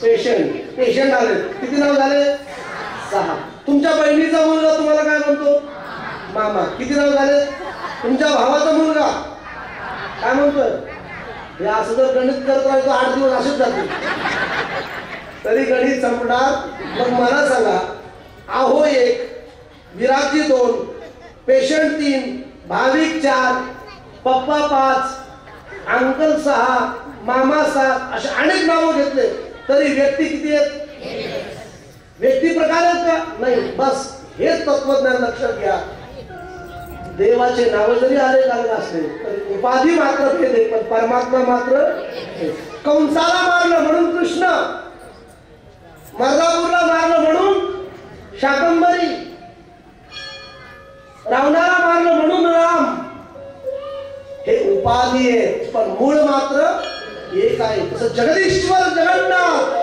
पेशंट आले. किती नाव झाले? 6. तुमच्या बहिणीचा मुलगा तुम्हाला काय म्हणतो? मामा. किती नाव झाले? तुमच्या भावाचा मुलगा काय म्हणतोय? हे असं जर गणित करत राहिलो 8 दिवस असेच जातील, तरी गणित संपणार. मग मला सांगा, आहो 1, विराजी 2, पेशंट 3, भाविक 4, पप्पा 5, अंकल 6, मामा 7, असे अनेक नावं घेतले तरी व्यक्ती किती आहेत? व्यक्ती प्रकार आहेत का? नाही. बस हेच तत्वज्ञान लक्षात घ्या. देवाचे नाव जरी अनेक अलग असले तरी उपाधी मात्र भेद आहे, पण परमात्मा मात्र. कंसाला मारलं म्हणून कृष्ण, मर्दापूरला मारलं म्हणून शाकंभरी, रावणाला मारलं म्हणून राम. हे उपाधी आहे, पण मूळ मात्र एक आहे. तसं जगदीश्वर जगन्नाथ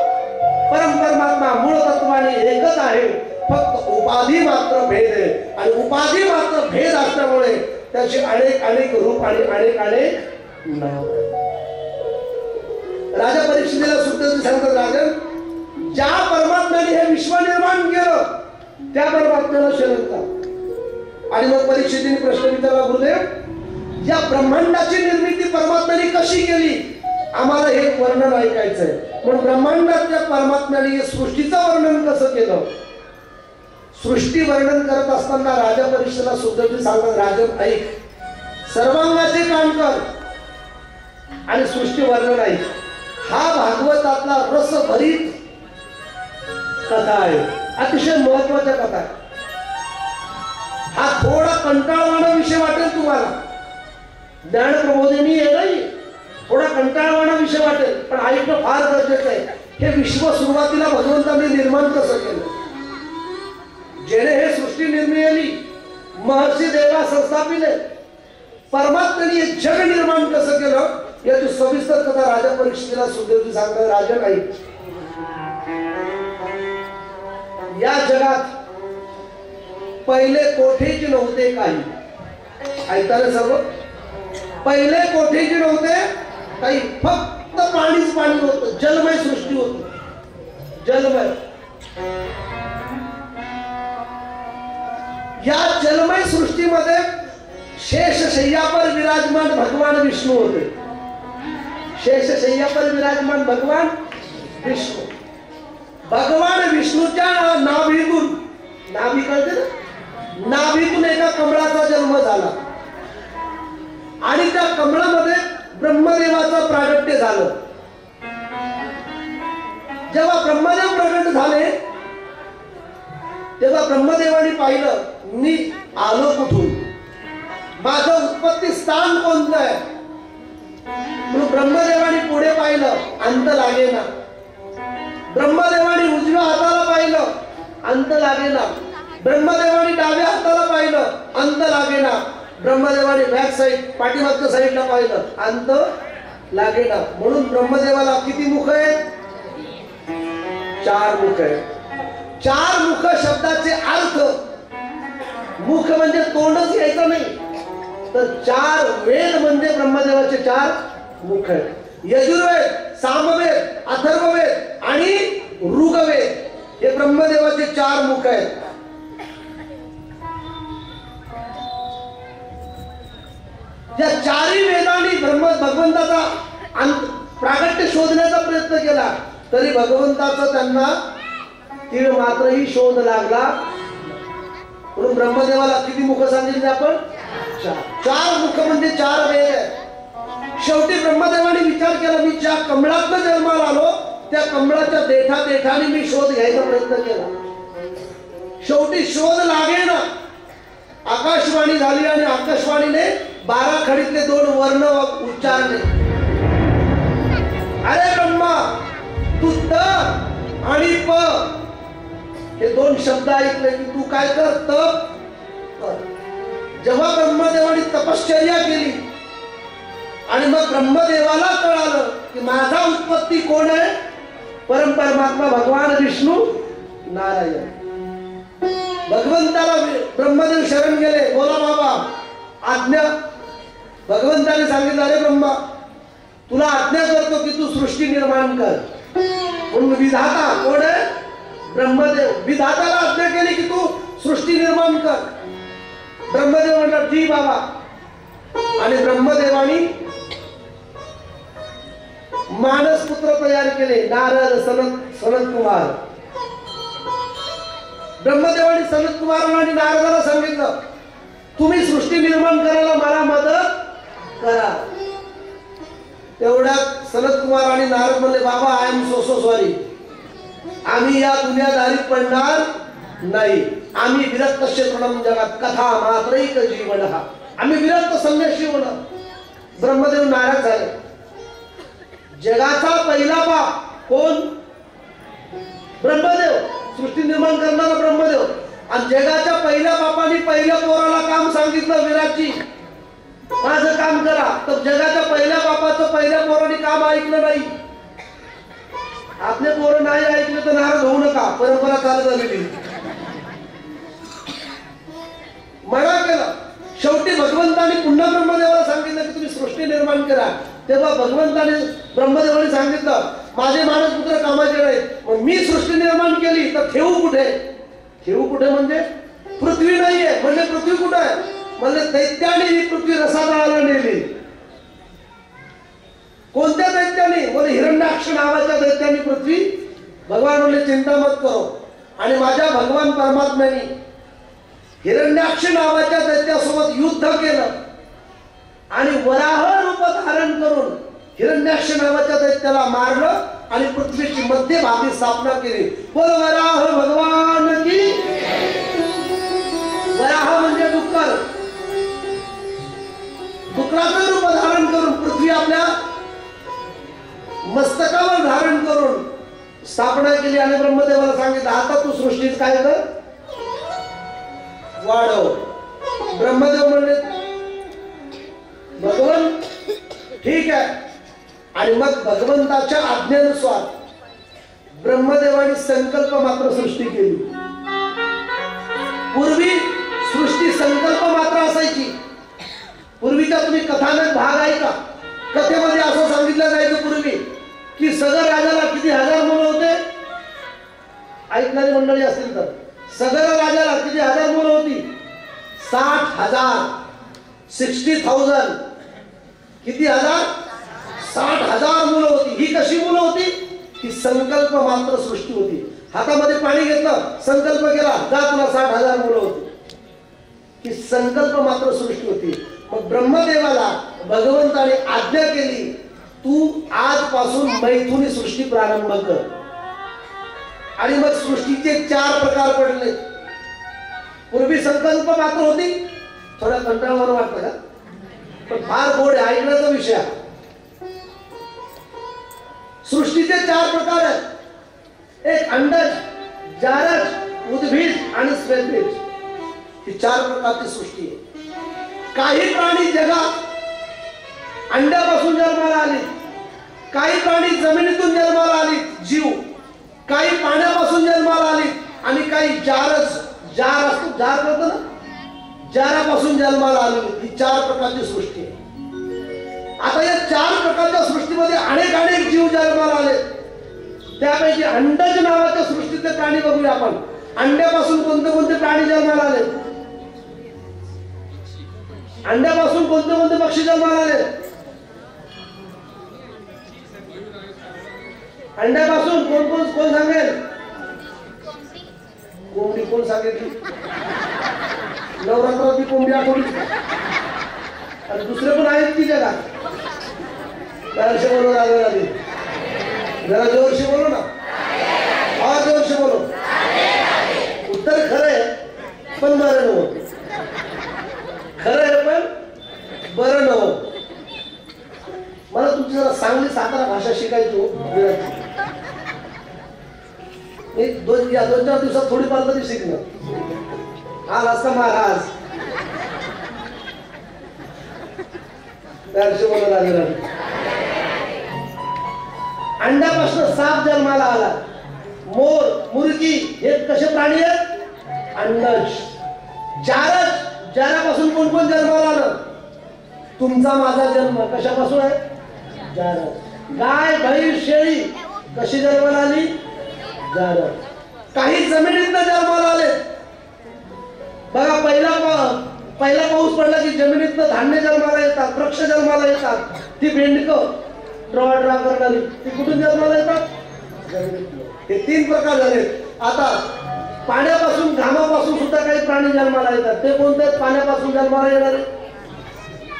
परमात्मा मूळ तत्वाने एकच आहे, फक्त उपाधी मात्र भेद आहे. आणि उपाधी मात्र भेद असल्यामुळे त्याचे अनेक रूप आणि अनेक नाव. राजा परीक्षितीला सुद्धा सांगतात, राजन, ज्या परमात्म्याने हे विश्व निर्माण केलं त्या परमात्म्याला शरण का? आणि मग परीक्षितीने प्रश्न विचारला, गुरुदेव, या ब्रह्मांडाची निर्मिती परमात्म्याने कशी केली? आम्हाला हे वर्णन ऐकायचंय. म्हणून ब्रह्मांडातल्या परमात्म्याने सृष्टीचं वर्णन कसं केलं? सृष्टी वर्णन करत असताना राजा परीक्षेला सुखदेवजी सांगतात, राजन ऐक, सर्वांगाचे कान कर आणि सृष्टी वर्णन ऐक. हा भागवतातला रसभरीत कथा आहे, अतिशय महत्वाच्या कथा आहे. हा थोडा कंटाळवाणा विषय वाटेल तुम्हाला, ज्ञान प्रबोधिनी आहे नाही, थोडा कंटाळवाणा विषय वाटेल, पण ऐकणं फार गरजेचं आहे. हे विश्व सुरुवातीला भगवंतांनी निर्माण कसं केलं, जेणे हे सृष्टी निर्मिली, महर्षी देवा संस्थापिले, परमात्म्याने हे जग निर्माण कसं केलं याची सविस्तर कथा राजा परीक्षेला सुखदेवजी सांगतात. राजन ऐक, या जगात पहिले कोठेच नव्हते काही. ऐकताना सर्व, पहिले कोठेच नव्हते काही, फक्त पाणीच पाणी होतं, जलमय सृष्टी होती, जलमय. या जलमय सृष्टीमध्ये शेषशय्यापर विराजमान भगवान विष्णू होते. शेषशय्यापर विराजमान भगवान विष्णू. भगवान विष्णूच्या नाभीतून, नाभी कळते ना, नाभीतून एका कमळाचा जन्म झाला आणि त्या कमळामध्ये ब्रह्मदेवाचं प्रागट्य झालं. जेव्हा ब्रह्मदेव प्रगट झाले तेव्हा ब्रह्मदेवाने पाहिलं, मी आलो लागेना. ब्रह्मदेवाने डाव्या हाताला पाहिलं, अंत लागेना. ब्रह्मदेवाने बॅक साईड पाठीमागच्या साईडला पाहिलं, अंत लागेना. म्हणून ब्रह्मदेवाला किती मुख आहेत? 4 मुख आहेत. 4 मुख शब्दाचे अर्थ, मुख म्हणजे तोंडच घ्यायचं नाही, तर 4 वेद म्हणजे ब्रह्मदेवाचे 4 मुख आहेत. यजुर्वेद, सामवेद, अथर्ववेद आणि ऋग्वेद हे ब्रह्मदेवाचे 4 मुख आहेत. या 4ही वेदांनी भगवंताचा प्रागट्य शोधण्याचा प्रयत्न केला, तरी भगवंताचा त्यांना तीळ मात्रही शोध लागला. म्हणून ब्रह्मदेवाला किती मुख सांगितले आपण? 4 मुख म्हणजे 4 वेद आहेत. शेवटी ब्रह्मदेवाने विचार केला, मी ज्या कमळातनं जन्माला आलो त्या कमळाच्या देठाने मी शोध घ्यायचा प्रयत्न केला. शेवटी शोध लागेना. आकाशवाणी झाली आणि आकाशवाणीने 12 खडीतले 2 वर्ण उच्चारले. अरे ब्रह्मा, तू त आणि प हे 2 शब्द ऐकले की तू काय कर? तप कर. जेव्हा ब्रह्मदेवाने तपश्चर्या केली आणि मग ब्रह्मदेवाला कळालं की माझा उत्पत्ती कोण आहे? परमात्मा भगवान विष्णू नारायण. भगवंताला ब्रह्मदेव शरण गेले, बोला बाबा आज्ञा. भगवंताने सांगितलं, अरे ब्रह्मा, तुला आज्ञा करतो की तू सृष्टी निर्माण कर. म्हणून विधाता कोण आहे? ब्रह्मदेव. विधाताला आज्ञा केली की तू सृष्टी निर्माण कर. ब्रह्मदेव म्हणला ठीक बाबा. आणि ब्रह्मदेवानी मानस पुत्र तयार केले, नारद, सनत कुमार. ब्रह्मदेवानी सनत कुमार आणि नारदाला सांगितलं, तुम्ही सृष्टी निर्माण करायला मला मदत करा. तेवढ्यात सनत कुमार आणि नारद म्हणले, बाबा आय एम सो सॉरी, आम्ही या दुनियादारीत पडणार नाही. आम्ही विरक्त क्षेत्रम जगात कथा मात्रैक जीवन, आम्ही विरक्त संन्यासी होणार. ब्रह्मदेव नाराज झाले. जगाचा पहिला बाप कोण? ब्रह्मदेव. सृष्टी निर्माण करणारा ब्रह्मदेव. आणि जगाच्या पहिल्या बापाने पहिल्या पोराला काम सांगितलं, विराटजी माझं काम करा. तर जगाच्या पहिल्या बापाचं पहिल्या पोराने काम ऐकलं नाही. आपले पोरं नाही ऐकले तर नाराज होऊ नका, परंपरा चालत आलेली. मना केलं. शेवटी भगवंताने पुन्हा ब्रह्मदेवाला सांगितलं की तुम्ही सृष्टी निर्माण करा. तेव्हा भगवंताने ब्रह्मदेवाने सांगितलं, माझे मानस पुत्र कामाचे नाहीत. मग मी सृष्टी निर्माण केली तर ठेवू कुठे? ठेवू कुठे म्हणजे पृथ्वी नाहीये. म्हणजे पृथ्वी कुठे आहे? म्हणजे दैत्याने ही पृथ्वी रसातळाला नेली. कोणत्या दैत्याने? म्हणजे हिरण्याक्ष नावाच्या दैत्याने पृथ्वी. भगवान म्हणले चिंता मत करो. आणि माझ्या भगवान परमात्म्याने हिरण्याक्ष नावाच्या दैत्यासोबत युद्ध केलं आणि वराह रूप धारण करून हिरण्याक्ष नावाच्या दैत्याला मारलं आणि पृथ्वीची मध्यभागी स्थापना केली. बोल वराह भगवान की. वराह म्हणजे डुक्कर. डुकराचं रूप धारण करून पृथ्वी आपल्या मस्तकावर धारण करून स्थापना केली. आणि ब्रह्मदेवाला सांगितलं, आता तू सृष्टीत काय कर? वाढव. ब्रह्मदेव म्हणले भगवान ठीक आहे. आणि मग भगवंताच्या आज्ञेनुसार ब्रह्मदेवाने संकल्प मात्र सृष्टी केली. पूर्वी सृष्टी संकल्प मात्र असायची. पूर्वीचा तुम्ही कथानक भाग ऐका. कथेमध्ये असं सांगितलं जायचं पूर्वी की सगर राजाला किती 1000 मुलं होते? ऐकणारी मंडळी असतील तर सगर राजाला किती 1000 मुलं होती? 60,000. 60,000. किती हजार? 60,000 मुलं होती. ही कशी मुलं होती? ही संकल्प मात्र सृष्टी होती. हातामध्ये पाणी घेतलं, संकल्प केला, जा तुला 60,000 मुलं होती. ही संकल्प मात्र सृष्टी होती. मग ब्रह्मदेवाला भगवंताने आज्ञा केली, तू आजपासून मैथुनी सृष्टी प्रारंभ कर. आणि मग सृष्टीचे 4 प्रकार पडले. पूर्वी संकल्प मात्र होती. थोडा कंटाळवाणं वाटतं का? पण फार गोड आहे, ऐकण्याचा विषय. सृष्टीचे 4 प्रकार आहेत. एक अंडज, जारज, उद्भिज आणि स्वेदबीज ही 4 प्रकारची सृष्टी आहे. काही प्राणी जगात अंड्यापासून जन्माला आले, काही प्राणी जमिनीतून जन्माला आली जीव, काही पाण्यापासून जन्माला आली आणि काही जार असतो, जार करतो ना, जारापासून जन्माला आली. ही 4 प्रकारची सृष्टी आहे. आता या 4 प्रकारच्या सृष्टीमध्ये अनेक जीव जन्माला आले. त्यापैकी अंडज नावाच्या सृष्टीतले प्राणी बघूया आपण. अंड्यापासून कोणते प्राणी जन्माला आले? अंड्यापासून कोणते पक्षी जन्माला आले? अंड्यापासून कोण सांगेल? कोंबडी. कोण सांगेल? नवरात्राची कोंबडी आठवली. आणि दुसरे पण आहेत की जगात? बोलो राधे, जरा जोरशी बोलो ना. हा, जोरशी बोलो. उत्तर खरं आहे पण बरं नव्हतं. खरं आहे पण बरं नव्हतं. मला तुमची जरा चांगली सातारा भाषा शिकायची. एक 2-4 दिवसात थोडीफार तरी शिकणं. आज असता महाराज अंड्यापासून साप जन्माला आला. मोर, मुर्गी हे कसे प्राणी आहेत? अंडज. जारापासून कोण जन्माला आलं? तुमचा माझा जन्म कशापासून आहे? जारज. गाय, म्हैस, शेळी कशी जन्माला आली? जारज. काही जमिनीतनं जन्माला आले. बघा, पहिला पाऊस पडला की जमिनीतनं धान्य जन्माला येतात, वृक्ष जन्माला येतात. ती बेंडकं ड्रा करणारी ती कुठून जन्माला येतात? जमिनीतनं. हे 3 प्रकार झाले. आता पाण्यापासून, घामापासून सुद्धा काही प्राणी जन्माला येतात. ते कोणते? पाण्यापासून जन्माला येणारे.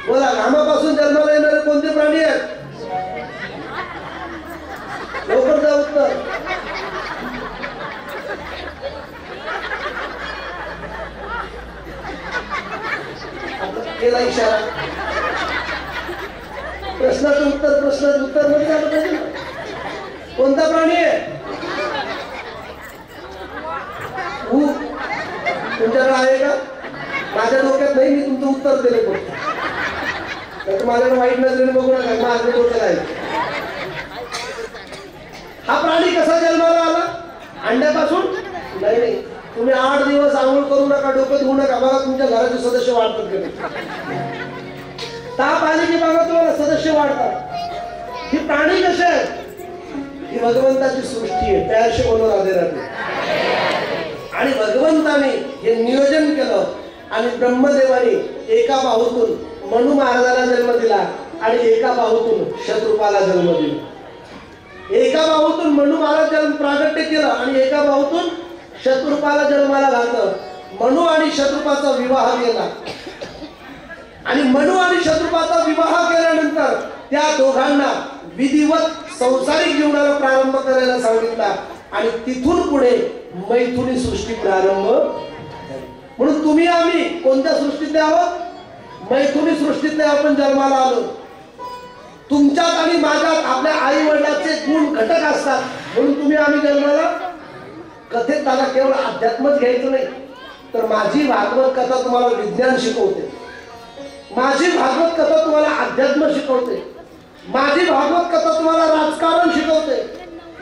बोला, घामापासून जन्माला येणारे कोणते प्राणी आहेत? लवकर जा उत्तर. केला इशारा. प्रश्नाचं उत्तर मध्ये झालं पाहिजे ना. कोणता प्राणी आहे? तुमच्याकडे आहे का? माझ्या डोक्यात नाही. मी तुमचं उत्तर दिले फक्त. माझ्याकडे वाईट नजरेने बघू नका. माझ्या डोक्यात आहे. हा प्राणी कसा जन्माला आला? अंड्यापासून? नाही. तुम्ही 8 दिवस आंघोळ करू नका, डोकं धुवू नका. बघा तुमच्या घराचे सदस्य वाढतात गेले. ताप आले की बघा तुम्हाला सदस्य वाढतात. ही प्राणी कसे आहेत? ही भगवंताची सृष्टी आहे. प्यारशी बोलून राधे. आणि भगवंताने हे नियोजन केलं आणि ब्रह्मदेवाने एका बाहूतून मनु महाराजाला जन्म दिला आणि एका बाहूतून शत्रुपाला जन्म दिला. एका बाहूतून मनु महाराज जन्म प्रागट्य केलं आणि एका बाहूतून शत्रुपाला जन्माला घातलं. मनु आणि शत्रुपाचा विवाह केला आणि मनु आणि शत्रुपाचा विवाह केल्यानंतर त्या दोघांना विधिवत संसारिक जीवनाला प्रारंभ करायला सांगितला आणि तिथून पुढे मैथुनी सृष्टी प्रारंभ. म्हणून तुम्ही आम्ही कोणत्या सृष्टीतले आहोत? मैथुनी सृष्टीतले आपण जन्माला आलो. तुमच्यात आणि माझ्यात आपल्या आई वडिलांचे गुण घटक असतात. म्हणून तुम्ही आम्ही जन्माला. कथेत त्याला केवळ अध्यात्मच घ्यायचं नाही, तर माझी भागवत कथा तुम्हाला विज्ञान शिकवते. माझी भागवत कथा तुम्हाला अध्यात्म शिकवते. माझी भागवत कथा तुम्हाला राजकारण शिकवते.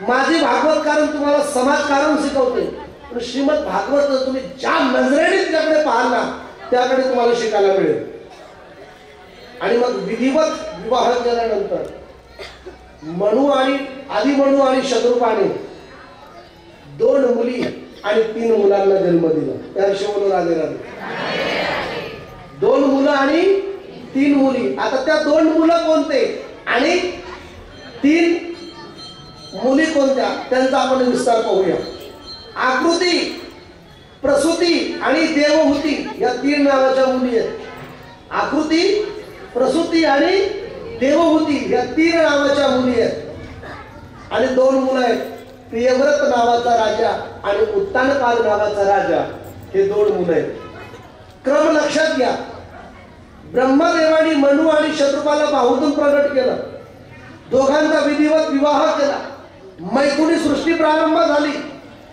माझी भागवत कारण तुम्हाला समाजकारण शिकवते. पण श्रीमद भागवत तुम्ही ज्या नजरेने त्याकडे पाहला त्याकडे तुम्हाला शिकायला मिळेल. आणि मग विधिवत विवाह केल्यानंतर आदिमनु आणि शत्रुपाने 2 मुली आणि 3 मुलांना जन्म दिला. त्याविषयी बोलून राधे. 2 मुलं आणि 3 मुली. आता त्या 2 मुलं कोणते आणि 3 मुली कोणत्या त्यांचा आपण विस्तार पाहूया. आकृती, प्रसूती आणि देवहूती या 3 नावाच्या मुली आहेत. आकृती, प्रसूती आणि देवहूती या 3 नावाच्या मुली आहेत. आणि 2 मुलं आहेत. प्रियव्रत नावाचा राजा आणि उत्तानपाल नावाचा राजा. हे 2 मुलं आहेत. क्रम लक्षात घ्या. ब्रह्मदेवाने मनु आणि शत्रुपाला बाहूतून प्रगट केलं. दोघांचा विधिवत विवाह केला. मैथुनी सृष्टी प्रारंभ झाली.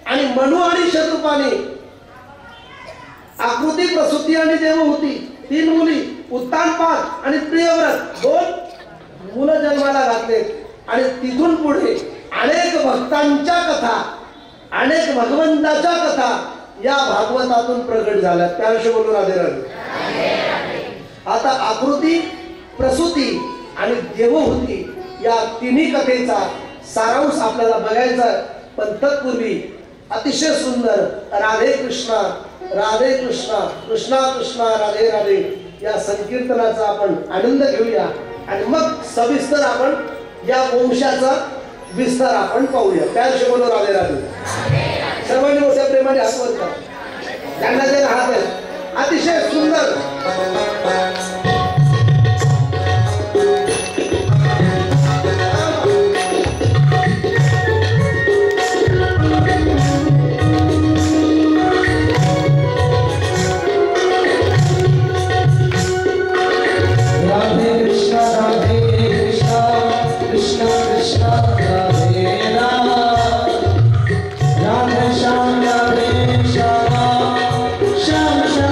आणि मनु आणि शतरूपाने आकृती, प्रसूती आणि देवहूती 3 मुली, उत्तानपाद आणि प्रियव्रत 2 मुलं जन्माला घातले. आणि तिथून पुढे अनेक भक्तांच्या कथा, अनेक भगवंताच्या कथा या भागवतातून प्रगट झाल्या. त्याविषयी बोलू राधे राधे. आता आकृती, प्रसूती आणि देवहूती या तिन्ही कथेचा सारांश आपल्याला बघायचा. पण तत्पूर्वी अतिशय सुंदर राधे कृष्णा राधे कृष्णा कृष्णा कृष्णा राधे राधे या संकीर्तनाचा आपण आनंद घेऊया आणि मग सविस्तर आपण या वंशाचा विस्तार आपण पाहूया. त्याविषयी बोलू राधे राधे. सर्वांनी मोठ्या प्रेमाने हात वर करा. त्यांना जे राहत आहे अतिशय सुंदर श्याम श्याम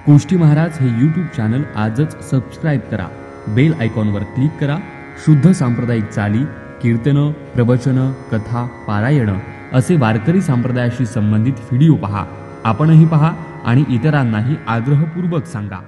कोष्टी महाराज हे यूट्यूब चॅनल आजच सबस्क्राईब करा, बेल आयकॉनवर क्लिक करा. शुद्ध सांप्रदायिक चाली, कीर्तनं, प्रवचनं, कथा, पारायणं असे वारकरी संप्रदायाशी संबंधित व्हिडिओ पहा. आपणही पहा आणि इतरांनाही आग्रहपूर्वक सांगा.